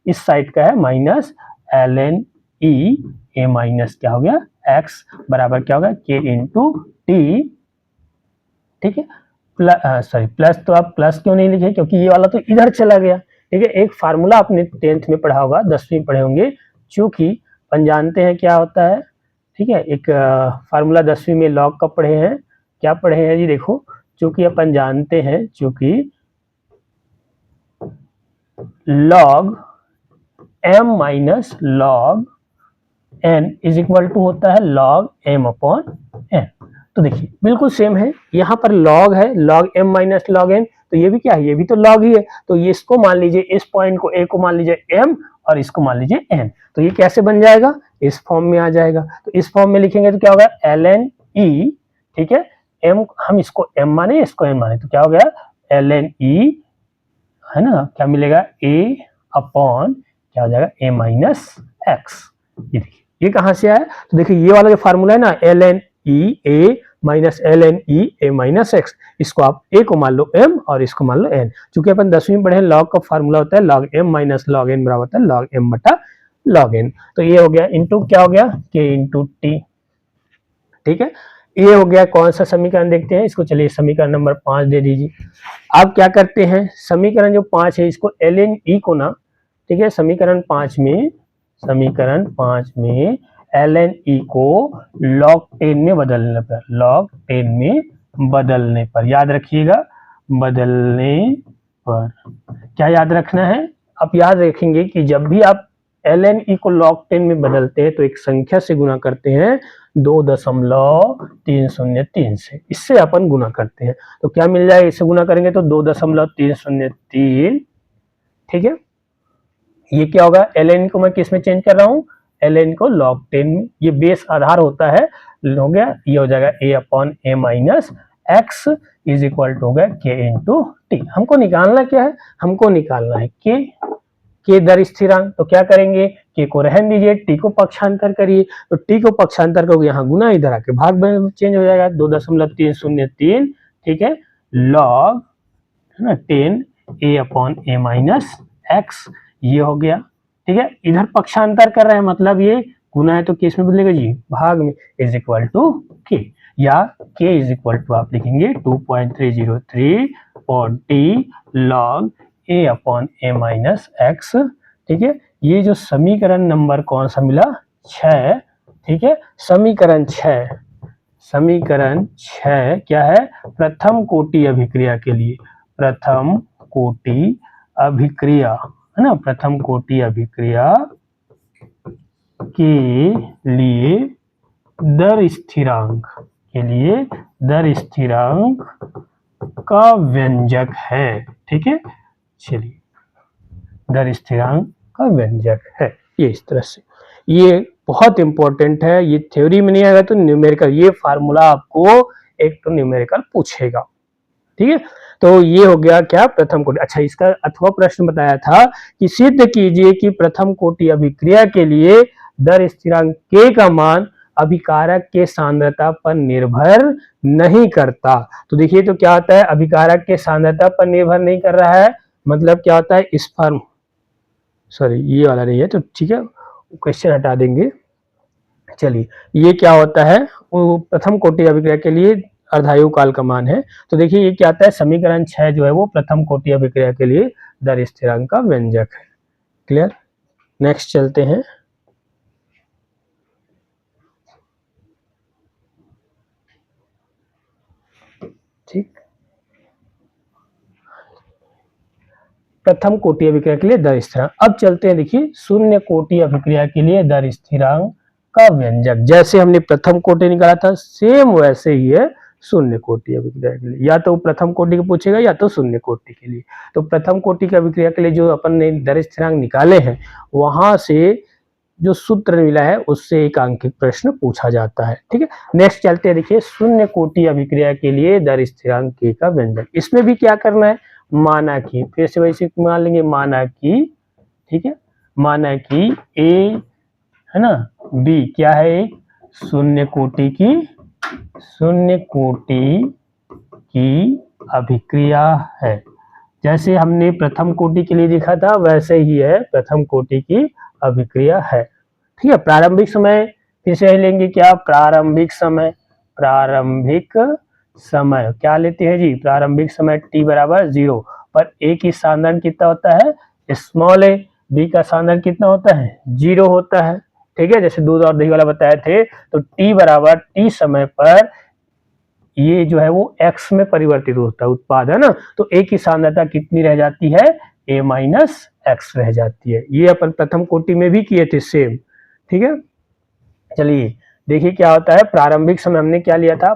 इस साइड का है, minus ln e a minus क्या हो गया x बराबर क्या होगा k इंटू टी। ठीक है, सॉरी प्लस, तो आप प्लस क्यों नहीं लिखे, क्योंकि ये वाला तो इधर चला गया। ठीक है, एक फार्मूला आपने 10th में पढ़ा होगा, 10वीं पढ़े होंगे, चूंकि अपन जानते हैं क्या होता है। ठीक है, एक फार्मूला 10वीं में लॉग का पढ़े हैं, क्या पढ़े हैं जी, देखो, चूंकि अपन जानते हैं, चूंकि log m minus log n is equal to होता है लॉग m अपॉन n। तो देखिए बिल्कुल सेम है, यहाँ पर लॉग है, log m minus log n, तो ये भी क्या है, ये भी तो लॉग ही है। तो ये इसको मान लीजिए, इस पॉइंट को a को मान लीजिए m और इसको मान लीजिए n, तो ये कैसे बन जाएगा, इस फॉर्म में आ जाएगा। तो इस फॉर्म में लिखेंगे तो क्या होगा ln e, ठीक है, m हम इसको m माने, इसको n माने, तो क्या हो गया ln e, है ना, क्या मिलेगा a अपॉन क्या हो जाएगा a माइनस x। ये देखिए ये कहां से आया, तो देखिए ये वाला जो फार्मूला है ना ln e a minus ln e a minus x, इसको आप a को मान लो m और इसको मान लो n। चूंकि अपन 10वीं में पढ़े लॉग का फार्मूला होता है log m minus log n बराबर होता है log m बटा log n। तो ये हो गया इंटू क्या हो गया k इंटू टी। ठीक है, ये हो गया। कौन सा समीकरण देखते हैं इसको, चलिए समीकरण नंबर 5 दे दीजिए। आप क्या करते हैं, समीकरण जो 5 है इसको ln e को ना, ठीक है, समीकरण 5 में, समीकरण 5 में ln e को log 10 में बदलने पर, log 10 में बदलने पर, याद रखिएगा, बदलने पर क्या याद रखना है, आप याद रखेंगे कि जब भी आप ln e को log 10 में बदलते हैं तो एक संख्या से गुना करते हैं 2.303 से, इससे अपन गुना करते हैं। तो क्या मिल जाएगा, इससे गुना करेंगे तो 2.303। ठीक है, ये क्या होगा, ln को मैं किस में चेंज कर रहा हूँ, ln को log 10 में, ये बेस आधार होता है, हो गया, ये हो जाएगा a upon a minus X is equal to हो गया k इंटू टी। हमको निकालना क्या है, हमको निकालना है k दर स्थिरांक। तो क्या करेंगे, k को रहन दीजिए, t को पक्षांतर करिए, तो t को पक्षांतर करोगे यहाँ गुना, इधर आके भाग में चेंज हो जाएगा 2.303। ठीक है, log है ना 10 a upon a minus x, ये हो गया। ठीक है, इधर पक्षांतर कर रहे हैं, मतलब ये गुना है तो किस में बदलेगा जी, भाग में, इज इक्वल टू k, या k इज इक्वल टू आप लिखेंगे 2.303 और t log a upon a minus x. ठीक है, ये जो समीकरण नंबर कौन सा मिला, 6। ठीक है, समीकरण 6, समीकरण 6 क्या है, प्रथम कोटि अभिक्रिया के लिए, प्रथम कोटि अभिक्रिया, है ना, प्रथम कोटि अभिक्रिया के लिए दर स्थिरांक, के लिए दर स्थिरांक का व्यंजक है। ठीक है, चलिए दर स्थिरांक का व्यंजक है, ये इस तरह से, ये बहुत इंपॉर्टेंट है, ये थ्योरी में नहीं आएगा तो न्यूमेरिकल, ये फार्मूला आपको एक तो न्यूमेरिकल पूछेगा। ठीक है, तो ये हो गया क्या, प्रथम कोटि। अच्छा, इसका अथवा प्रश्न बताया था कि सिद्ध कीजिए कि प्रथम कोटि अभिक्रिया के लिए दर स्थिरांक k का मान अभिकारक के सांद्रता पर निर्भर नहीं करता। तो देखिए तो क्या होता है, अभिकारक के सांद्रता पर निर्भर नहीं कर रहा है, मतलब क्या होता है, इस फॉर्म, सॉरी ये वाला नहीं है, तो ठीक है क्वेश्चन हटा देंगे। चलिए ये क्या होता है, वो प्रथम कोटि अभिक्रिया के लिए अर्धायु काल का मान है। तो देखिए ये क्या आता है, समीकरण 6 जो है वो प्रथम कोटि अभिक्रिया के लिए दर स्थिरांक का व्यंजक है। क्लियर, नेक्स्ट चलते हैं। ठीक, प्रथम कोटि अभिक्रिया के लिए दर स्थिरांक। अब चलते हैं, देखिए शून्य कोटि अभिक्रिया के लिए दर स्थिरांक का व्यंजक। जैसे हमने प्रथम कोटि निकाला था सेम वैसे ही है शून्य कोटि अभिक्रिया के लिए, या तो प्रथम कोटि का पूछेगा या तो शून्य कोटि के लिए। तो प्रथम कोटि की अभिक्रिया के लिए जो अपन ने दर स्थिरांक निकाले हैं वहां से जो सूत्र मिला है उससे एक अंकित प्रश्न पूछा जाता है। ठीक है, नेक्स्ट चलते हैं, देखिए शून्य कोटि अभिक्रिया के लिए दर स्थिरांक के का व्यंजक। इसमें भी क्या करना है, माना कि, फिर से वैसे मान लेंगे माना कि, ठीक है, माना कि ए है ना, बी क्या है, एक शून्य कोटि की अभिक्रिया है। जैसे हमने प्रथम कोटि के लिए लिखा था वैसे ही है प्रथम कोटि की अभिक्रिया है। ठीक है, प्रारंभिक समय फिर से लेंगे, क्या प्रारंभिक समय क्या लेते हैं जी, प्रारंभिक समय t बराबर 0 पर a की सांद्रण कितना होता है, स्मॉल a, b का सांद्रण कितना होता है, 0 होता है। ठीक है, जैसे दूध और दही वाला बताए थे, तो t बराबर t समय पर ये जो है वो x में परिवर्तित होता है, उत्पाद है ना, तो a की सांद्रता कितनी रह जाती है, a माइनस एक्स रह जाती है। ये अपन प्रथम कोटि में भी किए थे सेम। ठीक है, चलिए देखिए क्या होता है, प्रारंभिक समय हमने क्या लिया था,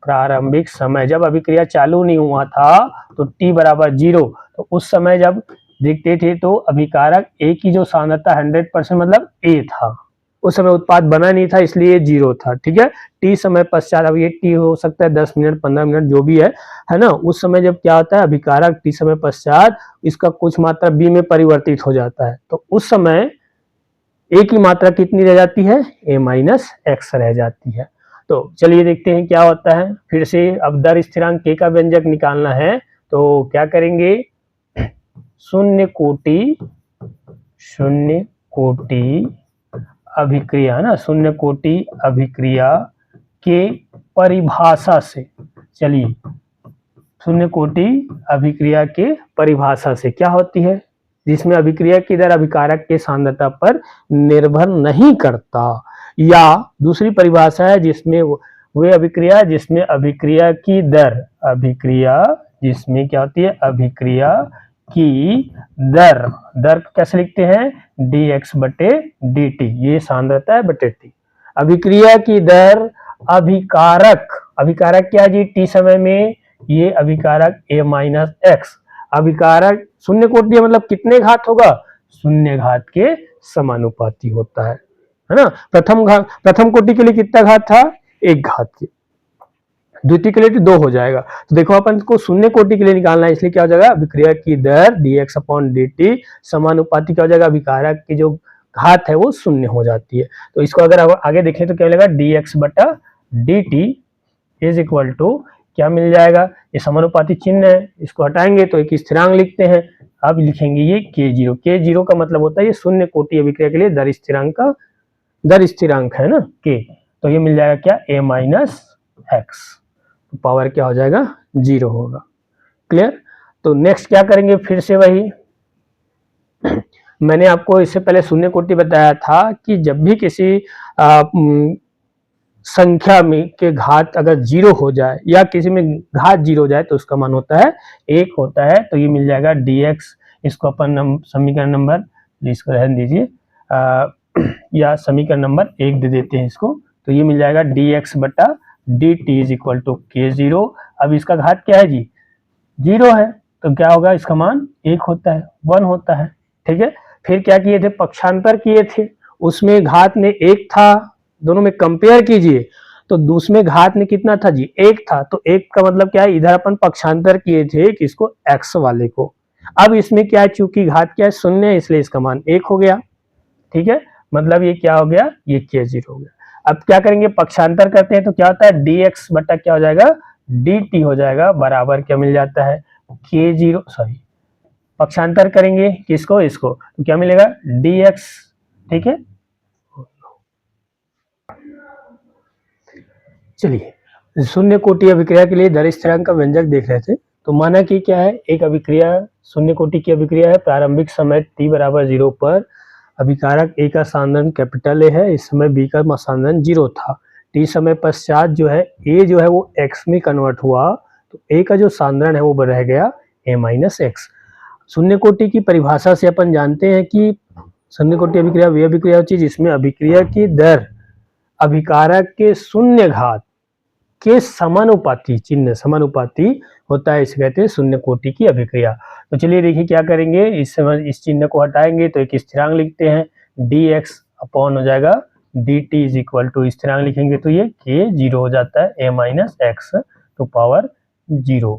प्रारंभिक समय जब अभिक्रिया चालू नहीं हुआ था तो t बराबर 0, तो उस समय जब देखते थे तो अभिकारक A की जो सांद्रता 100% मतलब A था, उस समय उत्पाद बना नहीं था इसलिए 0 था। ठीक है, t समय पश्चात, अब ये t हो सकता है 10 मिनट 15 मिनट जो भी है ना, उस समय जब क्या होता है अभिकारक t समय पश्चात इसका कुछ मात्रा b में परिवर्तित हो जाता है, तो उस समय a की मात्रा कितनी रह जाती है, a माइनस एक्स रह जाती है। तो चलिए देखते हैं क्या होता है, फिर से अब दर स्थिरांक k का व्यंजक निकालना है, तो क्या करेंगे, शून्य कोटि अभिक्रिया है ना, शून्य कोटि अभिक्रिया के परिभाषा से, चलिए शून्य कोटि अभिक्रिया के परिभाषा से क्या होती है, जिसमें अभिक्रिया की दर अभिकारक के सांद्रता पर निर्भर नहीं करता, या दूसरी परिभाषा है जिसमें वे अभिक्रिया जिसमें अभिक्रिया की दर, जिसमें क्या होती है, अभिक्रिया की दर कैसे लिखते हैं, dx बटे dt, ये सांद्रता है बटे t। अभिक्रिया की दर अभिकारक क्या है जी, t समय में ये अभिकारक a माइनस एक्स, अभिकारक शून्य कोटि मतलब कितने घात होगा, शून्य घात के समानुपाती होता है ना। प्रथम कोटि के लिए कितना घात था, 1 घात के, द्वितीय के लिए 2 हो जाएगा। तो देखो अपन को शून्य कोटि के लिए निकालना है, इसलिए क्या हो जाएगा, अभिक्रिया की दर dx अपॉन dt समानुपाती क्या हो जाएगा, अभिकारक की जो घात है वो शून्य हो जाती है। तो इसको अगर आगे देखें तो क्या मिलेगा, dx बटा dt इज इक्वल टू क्या मिल जाएगा, ये समानुपाती चिन्ह है, इसको हटाएंगे तो एक स्थिरांक लिखते हैं। अब लिखेंगे ये k0 का मतलब होता है ये शून्य कोटि अभिक्रिया के लिए दर स्थिरांक है ना k, तो ये मिल जाएगा क्या, a माइनस एक्स, पावर क्या हो जाएगा, 0 होगा। क्लियर, तो नेक्स्ट क्या करेंगे, फिर से वही मैंने आपको इससे पहले शून्य कोटि बताया था कि जब भी किसी संख्या में के घात अगर 0 हो जाए या किसी में घात 0 हो जाए तो उसका मान होता है 1 होता है। तो ये मिल जाएगा dx, इसको अपन समीकरण नंबर, इसको रहने दीजिए या समीकरण नंबर 1 दे देते हैं इसको, तो ये मिल जाएगा dx बटा dt is equal to k0। अब इसका घात क्या है जी, 0 है, तो क्या होगा, इसका मान 1 होता है, 1 होता है। ठीक है, फिर क्या किए थे, पक्षांतर किए थे, उसमें घात में 1 था, दोनों में कंपेयर कीजिए तो दूसरे घात में कितना था जी, 1 था, तो 1 का मतलब क्या है, इधर अपन पक्षांतर किए थे किसको, x वाले को। अब इसमें क्या है, चूंकि घात क्या है, 0 है, इसलिए इसका मान 1 हो गया। ठीक है, मतलब ये क्या हो गया, ये k0 हो गया। अब क्या करेंगे, पक्षांतर करते हैं तो क्या होता है, dx बटा क्या हो जाएगा, dt हो जाएगा, बराबर क्या मिल जाता है, k0, सॉरी पक्षांतर करेंगे किसको, इसको, तो क्या मिलेगा, dx। ठीक है, चलिए शून्य कोटि अभिक्रिया के लिए दर स्थिरांक का व्यंजक देख रहे थे। तो माना कि क्या है, एक अभिक्रिया शून्य कोटि की अभिक्रिया है, प्रारंभिक समय t बराबर 0 पर अभिकारक A का सांद्रण कैपिटल A है, इस समय B का सांद्रण 0 था। t समय पश्चात जो है A जो है वो x में कन्वर्ट हुआ, तो A का जो सांद्रण है वो रह गया a माइनस एक्स। शून्य कोटि की परिभाषा से अपन जानते हैं कि शून्य कोटि अभिक्रिया वे अभिक्रिया होती है जिसमें अभिक्रिया की दर अभिकारक के शून्य घात के समानुपाती, चिन्ह समानुपाती होता है, इसे कहते हैं शून्य कोटि की अभिक्रिया। तो चलिए देखिए क्या करेंगे, इस चिन्ह को हटाएंगे तो एक स्थिरांक लिखते हैं, dx अपॉन हो जाएगा dt इज इक्वल टू, स्थिरांक लिखेंगे तो ये k 0 हो जाता है, a minus X to power 0।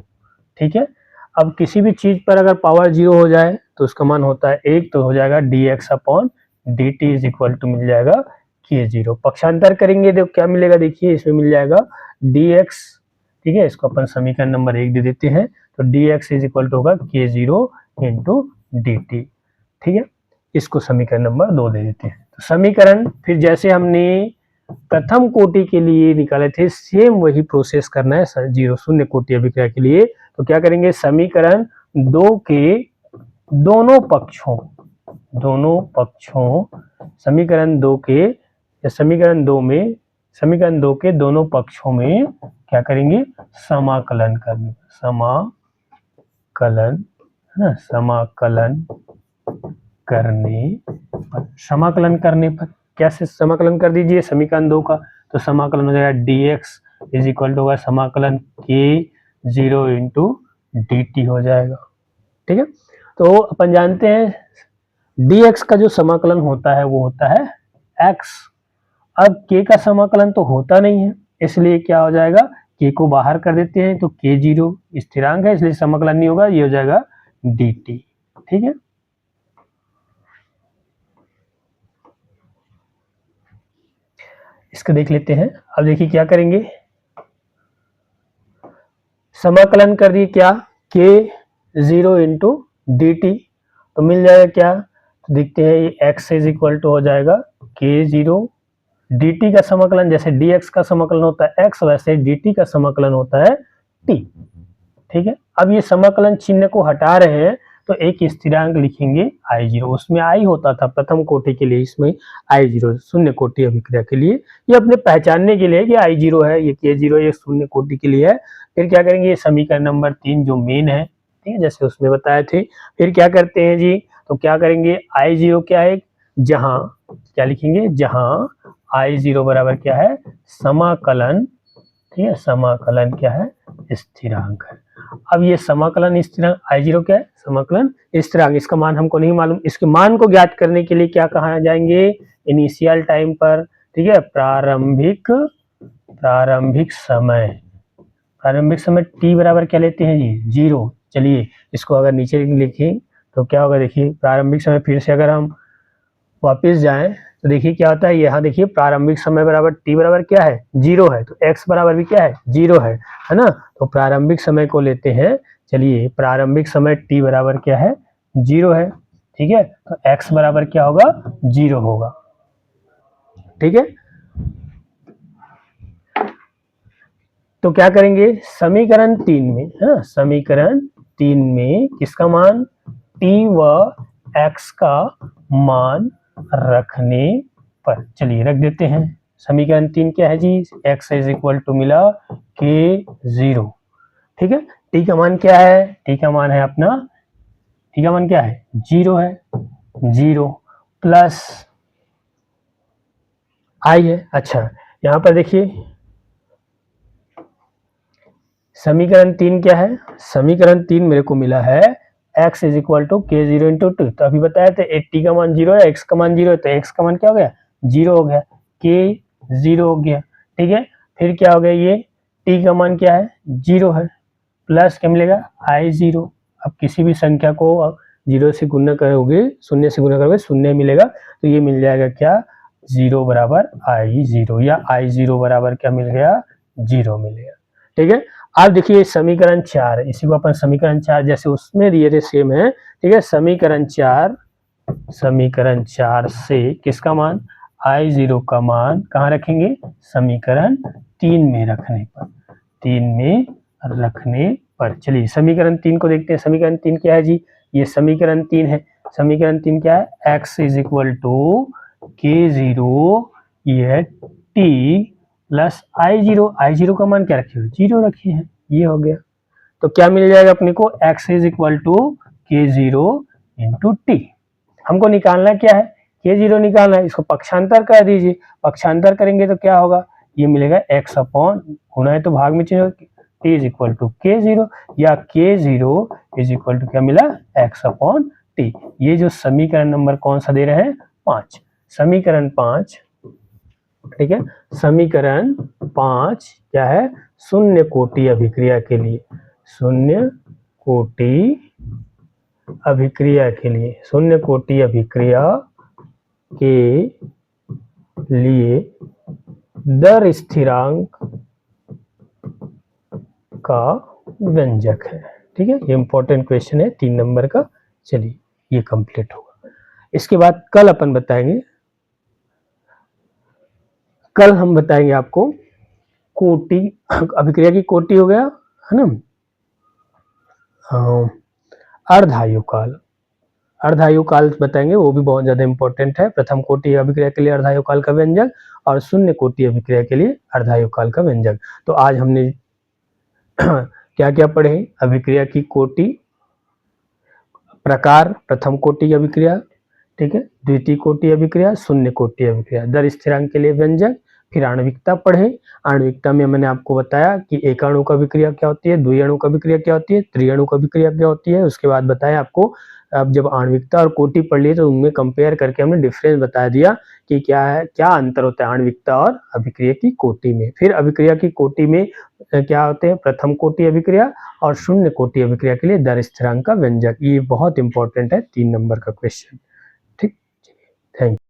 ठीक है, अब किसी भी चीज पर अगर पावर 0 हो जाए तो उसका मान होता है 1, तो हो जाएगा dx upon dt is equal to मिल जाएगा k 0। पक्षांतर करेंगे तो क्या मिलेगा, देखिए इसमें मिल जाएगा dx, ठीक है, इसको अपन समीकरण नंबर 1 दे देते हैं, तो dx इज इक्वल टू होगा k 0 इंटू dt। ठीक है, इसको समीकरण नंबर 2 दे देते हैं। तो समीकरण फिर जैसे हमने प्रथम कोटि के लिए निकाले थे सेम वही प्रोसेस करना है शून्य कोटि अभिक्रिया के लिए। तो क्या करेंगे, समीकरण 2 के दोनों पक्षों समीकरण 2 के दोनों पक्षों में क्या करेंगे, समाकलन करने पर कैसे समाकलन कर दीजिए समीकरण 2 का, तो समाकलन हो जाएगा dx इज इक्वल टू होगा समाकलन k 0 इंटू dt हो जाएगा। ठीक है, तो अपन जानते हैं dx का जो समाकलन होता है वो होता है x। अब k का समाकलन तो होता नहीं है, इसलिए क्या हो जाएगा, k को बाहर कर देते हैं तो k 0 स्थिरांक है इसलिए समाकलन नहीं होगा, ये हो जाएगा dt। ठीक है, इसको देख लेते हैं। अब देखिए क्या करेंगे, समाकलन कर दिए क्या, k 0 इंटू डी टी, तो मिल जाएगा क्या, तो देखते हैं ये x इज इक्वल टू हो जाएगा k 0, dt का समाकलन जैसे dx का समाकलन होता है x, वैसे dt का समाकलन होता है t। ठीक है, अब ये समाकलन चिन्ह को हटा रहे हैं तो एक स्थिरांक लिखेंगे I0, उसमें I होता था प्रथम कोटि के लिए, इसमें I0 शून्य कोटि अभिक्रिया के लिए, ये अपने पहचानने के लिए कि I0 है, ये K0 ये शून्य कोटि के लिए है। फिर क्या करेंगे, ये समीकरण नंबर 3 जो मेन है, ठीक है, जैसे उसमें बताए थे। फिर क्या करते हैं जी, तो क्या करेंगे, I0 क्या है, जहां क्या लिखेंगे, जहां I0 बराबर क्या है, समाकलन, ठीक है, समाकलन क्या है, स्थिरांक है। अब ये समाकलन स्थिरांक I0 क्या है, समाकलन स्थिरांक, इसका मान हमको नहीं मालूम, इसके मान को ज्ञात करने के लिए क्या कहा जाएंगे, इनिशियल टाइम पर, ठीक है, प्रारंभिक समय t बराबर क्या लेते हैं जी, 0। चलिए इसको अगर नीचे लिखें तो क्या होगा, देखिए प्रारंभिक समय, फिर से अगर हम वापस जाएं तो देखिए क्या होता है, यहाँ देखिए प्रारंभिक समय बराबर t बराबर क्या है, 0 है, तो x बराबर भी क्या है, 0 है ना। तो प्रारंभिक समय को लेते हैं, चलिए प्रारंभिक समय t बराबर क्या है, 0 है। ठीक है, तो x बराबर क्या होगा, 0 होगा। ठीक है, तो क्या करेंगे, समीकरण 3 में, है ना, समीकरण 3 में किसका मान, t व x का मान रखने पर, चलिए रख देते हैं। समीकरण 3 क्या है जी, x इज इक्वल टू मिला k 0। ठीक है, t का मान क्या है, t का मान है अपना, t का मान क्या है, 0 है, 0 प्लस i है। अच्छा यहाँ पर देखिए समीकरण 3 क्या है, समीकरण 3 मेरे को मिला है x is equal to k 0 into 2, तो अभी बताया था t का मान 0 है, x का मान 0 है, तो x का मान क्या हो गया, 0 हो गया, k 0 हो गया। ठीक है, फिर क्या हो गया, ये t का मान क्या है, 0 है, प्लस क्या मिलेगा, I0। अब किसी भी संख्या को 0 से गुणा करोगे, शून्य से गुणा करोगे, शून्य मिलेगा, तो ये मिल जाएगा क्या, 0 बराबर I0, या I0 बराबर क्या मिल गया, 0 मिलेगा। ठीक है, अब देखिए समीकरण 4, इसी को अपन समीकरण 4 जैसे उसमें दिए थे सेम है। ठीक है, समीकरण 4 से किसका मान, I0 का मान कहाँ रखेंगे, समीकरण 3 में रखने पर, चलिए समीकरण 3 को देखते हैं। समीकरण 3 क्या है जी, ये समीकरण 3 है। समीकरण 3 क्या है, x is equal to k 0, ये है t प्लस I0 का मान क्या रखे हो, 0 रखे हैं, ये हो गया। तो क्या मिल जाएगा अपने को, x is equal to K0 into T. हमको निकालना क्या है, K0 निकालना है, इसको पक्षांतर कर दीजिए, पक्षांतर करेंगे तो क्या होगा, ये मिलेगा x अपॉन, गुणा है तो भाग में चेंज होगा, t is equal to K0, या K0 इज इक्वल टू क्या मिला, x अपॉन टी। ये जो समीकरण नंबर कौन सा दे रहे हैं, 5, समीकरण 5, ठीक है। समीकरण 5 क्या है, शून्य कोटि अभिक्रिया के लिए, शून्य कोटि अभिक्रिया के लिए, शून्य कोटि अभिक्रिया के लिए दर स्थिरांक का व्यंजक है, ठीक है। ये इंपॉर्टेंट क्वेश्चन है 3 नंबर का। चलिए ये कंप्लीट होगा। इसके बाद कल अपन बताएंगे, कल हम बताएंगे आपको कोटि अभिक्रिया की कोटि हो गया है ना, अर्धायुकाल, अर्धायुकाल बताएंगे, वो भी बहुत ज्यादा इंपॉर्टेंट है। प्रथम कोटि अभिक्रिया के लिए अर्धायुकाल का व्यंजक और शून्य कोटि अभिक्रिया के लिए अर्धायुकाल का व्यंजक। तो आज हमने क्या क्या पढ़े, अभिक्रिया की कोटि, प्रकार प्रथम कोटि अभिक्रिया, ठीक है, द्वितीय कोटि अभिक्रिया, शून्य कोटि अभिक्रिया, दर स्थिरांक के लिए व्यंजक, फिर आणविकता पढ़े। आणविकता में मैंने आपको बताया कि एक अणु का अभिक्रिया क्या होती है, द्विअणु का अभिक्रिया क्या होती है, त्रिअणु का अभिक्रिया क्या होती है। उसके बाद बताया आपको, अब जब आणविकता और कोटि पढ़ लिए तो उनमें कंपेयर करके हमने डिफरेंस बता दिया कि क्या है, क्या अंतर होता है आणविकता और अभिक्रिया की कोटि में। फिर अभिक्रिया की कोटि में क्या होते हैं, प्रथम कोटि अभिक्रिया और शून्य कोटि अभिक्रिया के लिए दर स्थिरांक का व्यंजक। ये बहुत इंपॉर्टेंट है 3 नंबर का क्वेश्चन, ठीक। Thank you.